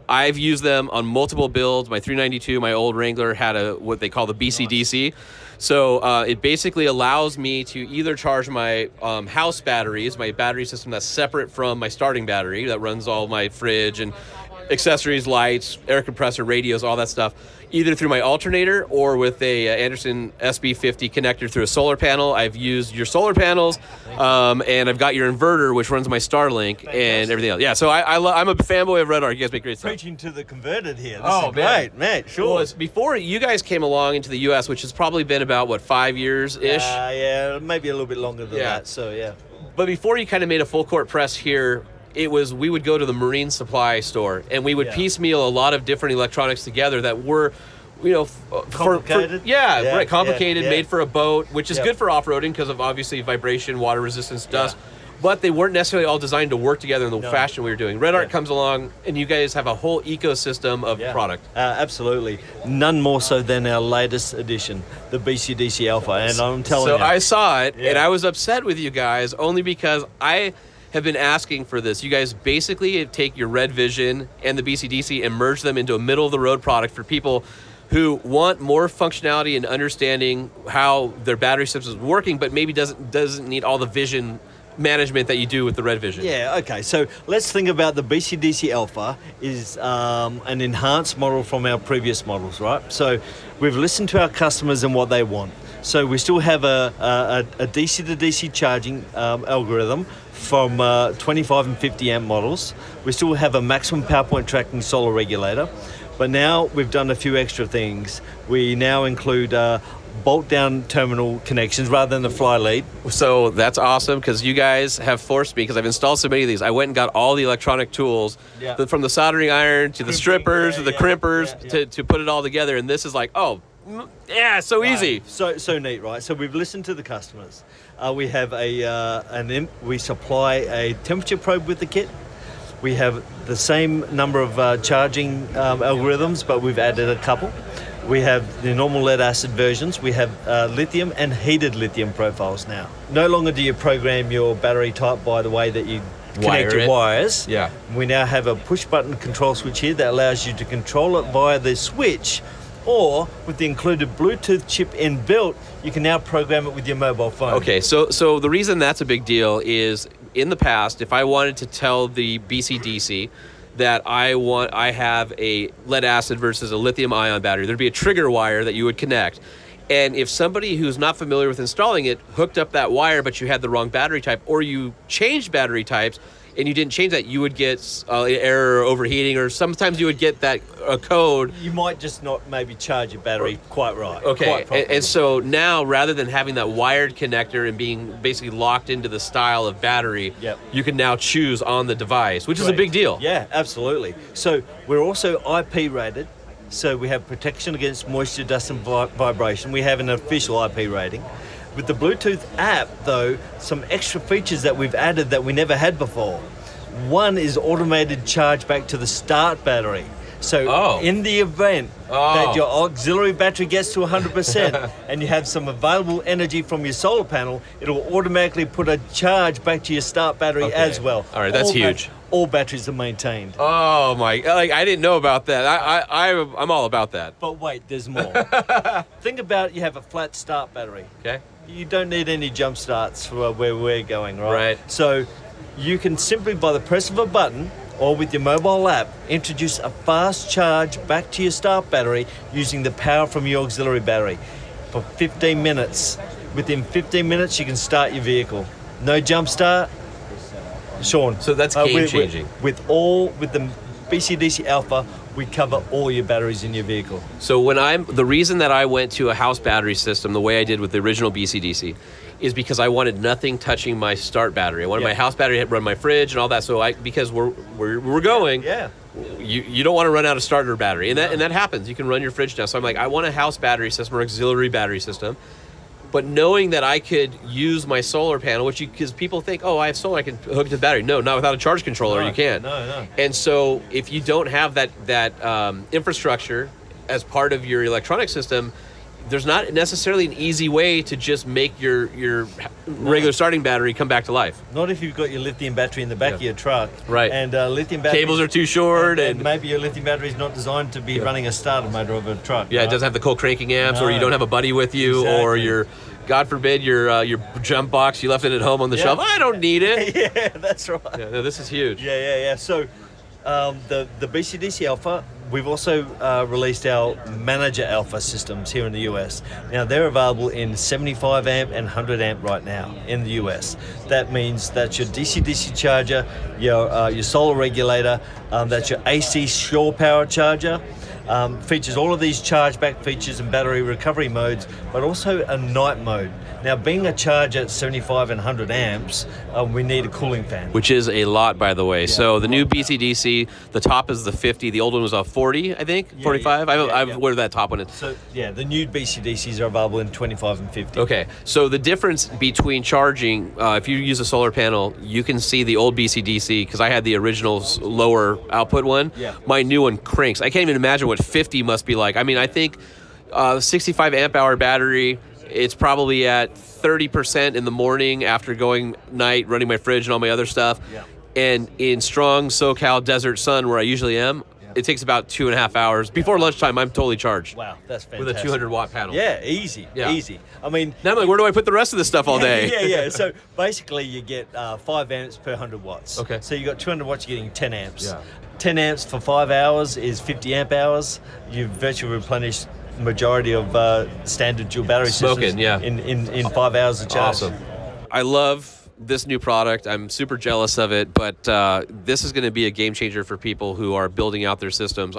I've used them on multiple builds. My 392, my old Wrangler, had what they call the BCDC. So it basically allows me to either charge my house batteries, my battery system that's separate from my starting battery that runs all my fridge and accessories, lights, air compressor, radios, all that stuff, either through my alternator or with a Anderson SB50 connector through a solar panel. I've used your solar panels, and I've got your inverter, which runs my Starlink and everything else. Yeah, so I'm a fanboy of REDARC. You guys make great stuff. Preaching to the converted here. This is great, man. Sure. Well, it's before you guys came along into the U.S., which has probably been about, 5 years-ish? Yeah, maybe a little bit longer than that, so yeah. But before you kind of made a full court press here, we would go to the marine supply store and we would piecemeal a lot of different electronics together that were, complicated. Complicated, made for a boat, which is good for off-roading because of obviously vibration, water resistance, dust. But they weren't necessarily all designed to work together in the fashion we were doing. REDARC comes along, and you guys have a whole ecosystem of product. Absolutely. None more so than our latest edition, the BCDC Alpha. And I'm telling you. So I saw it, and I was upset with you guys only because I have been asking for this. You guys basically take your Red Vision and the BCDC and merge them into a middle-of-the-road product for people who want more functionality and understanding how their battery system is working, but maybe doesn't need all the vision management that you do with the Red Vision. Yeah, okay. So let's think about the BCDC Alpha is an enhanced model from our previous models, right? So we've listened to our customers and what they want. So we still have a DC to DC charging algorithm from 25 and 50 amp models. We still have a maximum power point tracking solar regulator, but now we've done a few extra things. We now include bolt-down terminal connections rather than the fly lead. So that's awesome because you guys have forced me, because I've installed so many of these. I went and got all the electronic tools, from the soldering iron to the strippers to the crimpers to put it all together. And this is like, so easy. So neat, right? So we've listened to the customers. We have we supply a temperature probe with the kit. We have the same number of charging algorithms, but we've added a couple. We have the normal lead acid versions. We have lithium and heated lithium profiles now. No longer do you program your battery type by the way that you connect your wires. Yeah. We now have a push button control switch here that allows you to control it via the switch, or with the included Bluetooth chip inbuilt, you can now program it with your mobile phone. Okay, so the reason that's a big deal is in the past, if I wanted to tell the BCDC that I have a lead acid versus a lithium ion battery, there'd be a trigger wire that you would connect. And if somebody who's not familiar with installing it hooked up that wire, but you had the wrong battery type, or you changed battery types and you didn't change that, you would get error or overheating, or sometimes you would get that code. You might just not maybe charge your battery quite right. Okay, and so now rather than having that wired connector and being basically locked into the style of battery, you can now choose on the device, which is a big deal. Yeah, absolutely. So we're also IP rated. So we have protection against moisture, dust, and vibration. We have an official IP rating. With the Bluetooth app, though, some extra features that we've added that we never had before. One is automated charge back to the start battery. So in the event that your auxiliary battery gets to 100% and you have some available energy from your solar panel, it'll automatically put a charge back to your start battery as well. All right, that's huge. All batteries are maintained. Oh my! I didn't know about that. I'm all about that. But wait, there's more. Think about you have a flat start battery. Okay. You don't need any jump starts for where we're going, right? Right. So you can simply, by the press of a button or with your mobile app, introduce a fast charge back to your start battery using the power from your auxiliary battery for 15 minutes. Within 15 minutes, you can start your vehicle. No jump start. Sean. So that's game changing. With the BCDC Alpha, we cover all your batteries in your vehicle. So the reason that I went to a house battery system the way I did with the original BCDC is because I wanted nothing touching my start battery. I wanted my house battery to run my fridge and all that. So because we're going, you don't want to run out of starter battery, and that happens. You can run your fridge down. So I'm like, I want a house battery system or auxiliary battery system. But knowing that I could use my solar panel, because people think, I have solar, I can hook it to the battery. No, not without a charge controller, you can't. No. And so if you don't have that infrastructure as part of your electronic system, there's not necessarily an easy way to just make your regular starting battery come back to life. Not if you've got your lithium battery in the back of your truck. Right. And lithium battery cables are too short, and maybe your lithium battery is not designed to be running a starter motor of a truck. Yeah, right? It doesn't have the cold cranking amps, or you don't have a buddy with you, or your, God forbid, your jump box, you left it at home on the shelf. I don't need it. Yeah, that's right. Yeah, no, this is huge. Yeah. So the BCDC Alpha, we've also released our Manager Alpha systems here in the US. Now they're available in 75 amp and 100 amp right now in the US. That means that's your DC-DC charger, your solar regulator, that's your AC shore power charger. Features all of these charge back features and battery recovery modes, but also a night mode. Now, being a charger at 75 and 100 amps, we need a cooling fan. Which is a lot, by the way. Yeah, so the new BCDC, the top is the 50. The old one was a 40, I think, 45. I've where that top one is. So, the new BCDCs are available in 25 and 50. Okay, so the difference between charging, if you use a solar panel, you can see the old BCDC, because I had the original lower output one. Yeah. My new one cranks. I can't even imagine what 50 must be like. I mean, I think 65 amp hour battery, it's probably at 30% in the morning after going night, running my fridge and all my other stuff. Yeah. And in strong SoCal desert sun, where I usually am, it takes about 2.5 hours. Before lunchtime, I'm totally charged. Wow, that's fantastic. With a 200 watt panel. Yeah, easy. I mean, now I'm like, where do I put the rest of this stuff all day? Yeah. So basically, you get 5 amps per 100 watts. Okay. So you got 200 watts, you're getting 10 amps. Yeah. 10 amps for 5 hours is 50 amp hours. You virtually replenish majority of standard dual battery systems in 5 hours of charge. Awesome. I love this new product. I'm super jealous of it, but this is going to be a game changer for people who are building out their systems.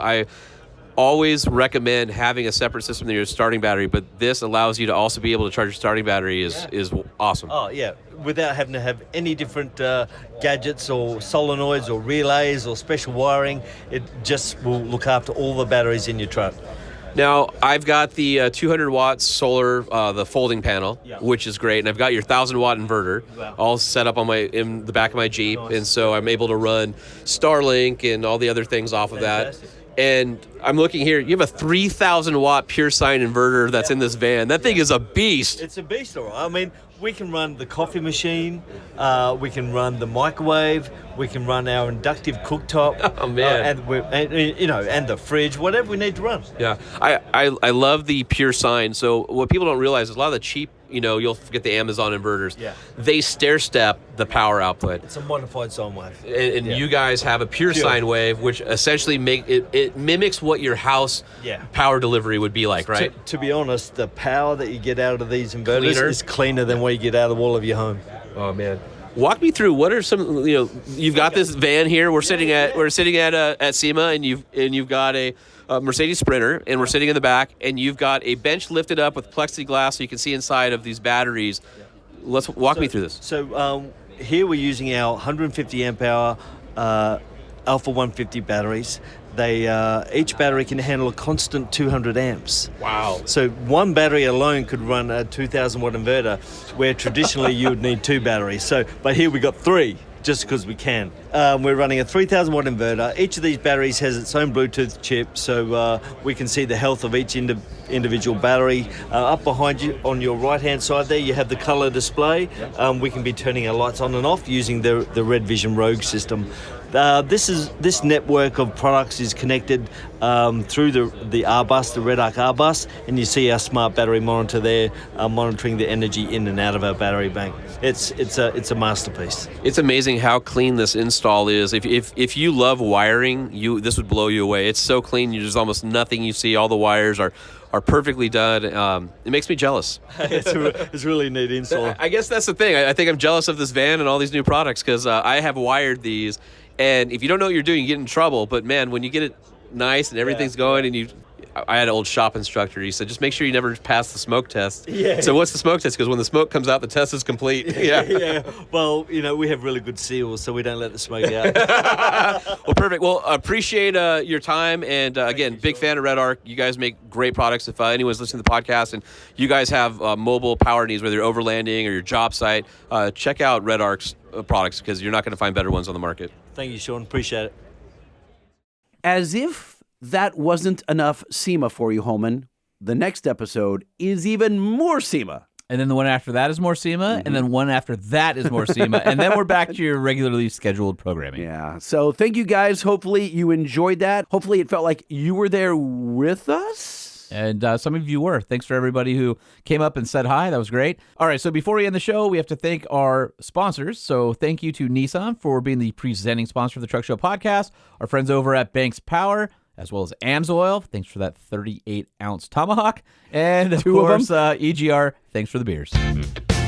always recommend having a separate system than your starting battery, but this allows you to also be able to charge your starting battery is awesome. Oh, yeah. Without having to have any different gadgets or solenoids or relays or special wiring, it just will look after all the batteries in your truck. Now, I've got the 200 watt solar, the folding panel, which is great, and I've got your 1,000 watt inverter all set up in the back of my Jeep, and so I'm able to run Starlink and all the other things off of that. And I'm looking here, you have a 3,000 watt pure sine inverter that's in this van. That thing is a beast. It's a beast, all right. I mean, we can run the coffee machine, we can run the microwave, we can run our inductive cooktop. Oh, man. And the fridge, whatever we need to run. Yeah, I love the pure sine. So what people don't realize is a lot of the cheap, you'll get the Amazon inverters. Yeah. They stair-step the power output. It's a modified sine wave. And you guys have a pure sine wave, which essentially it mimics what your house power delivery would be like, right? To be honest, the power that you get out of these inverters is cleaner than what you get out of all of your home. Oh, man. Walk me through what are some, you've got this van here. We're sitting at SEMA, and you've got a Mercedes Sprinter, and we're sitting in the back, and you've got a bench lifted up with plexiglass so you can see inside of these batteries. Let's walk me through this. So here we're using our 150 amp hour Alpha 150 batteries. They each battery can handle a constant 200 amps. Wow. So one battery alone could run a 2,000 watt inverter, where traditionally you would need two batteries. But here we got three, just because we can. We're running a 3,000 watt inverter. Each of these batteries has its own Bluetooth chip, so we can see the health of each individual battery. Up behind you on your right hand side there, you have the color display. We can be turning our lights on and off using the Red Vision Rogue system. This network of products is connected through the R-Bus, the REDARC R-Bus, and you see our smart battery monitor there, monitoring the energy in and out of our battery bank. It's a masterpiece. It's amazing how clean this install is. If you love wiring, this would blow you away. It's so clean. There's almost nothing you see. All the wires are perfectly done. It makes me jealous. It's really neat install. I guess that's the thing. I think I'm jealous of this van and all these new products because I have wired these. And if you don't know what you're doing, you get in trouble. But, man, when you get it nice and everything's going and I had an old shop instructor. He said, just make sure you never pass the smoke test. Yeah. So what's the smoke test? Because when the smoke comes out, the test is complete. Yeah. Yeah. Well, we have really good seals, so we don't let the smoke out. Well, perfect. Well, appreciate your time. And, again, big fan of REDARC. You guys make great products. If anyone's listening to the podcast and you guys have mobile power needs, whether you're overlanding or your job site, check out REDARC's products because you're not going to find better ones on the market. Thank you, Sean. Appreciate it. As if that wasn't enough SEMA for you, Holman, the next episode is even more SEMA. And then the one after that is more SEMA, and then one after that is more SEMA, and then we're back to your regularly scheduled programming. Yeah. So thank you guys. Hopefully you enjoyed that. Hopefully it felt like you were there with us. And some of you were. Thanks for everybody who came up and said hi. That was great. All right, so before we end the show, we have to thank our sponsors. So thank you to Nissan for being the presenting sponsor of the Truck Show podcast, our friends over at Banks Power, as well as AMSOIL. Thanks for that 38-ounce tomahawk. And, of course, EGR. Thanks for the beers.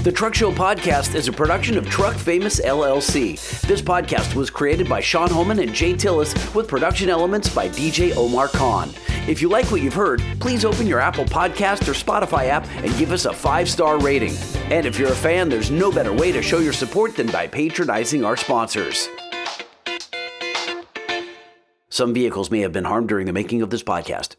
The Truck Show podcast is a production of Truck Famous LLC. This podcast was created by Sean Holman and Jay Tillis with production elements by DJ Omar Khan. If you like what you've heard, please open your Apple Podcast or Spotify app and give us a 5-star rating. And if you're a fan, there's no better way to show your support than by patronizing our sponsors. Some vehicles may have been harmed during the making of this podcast.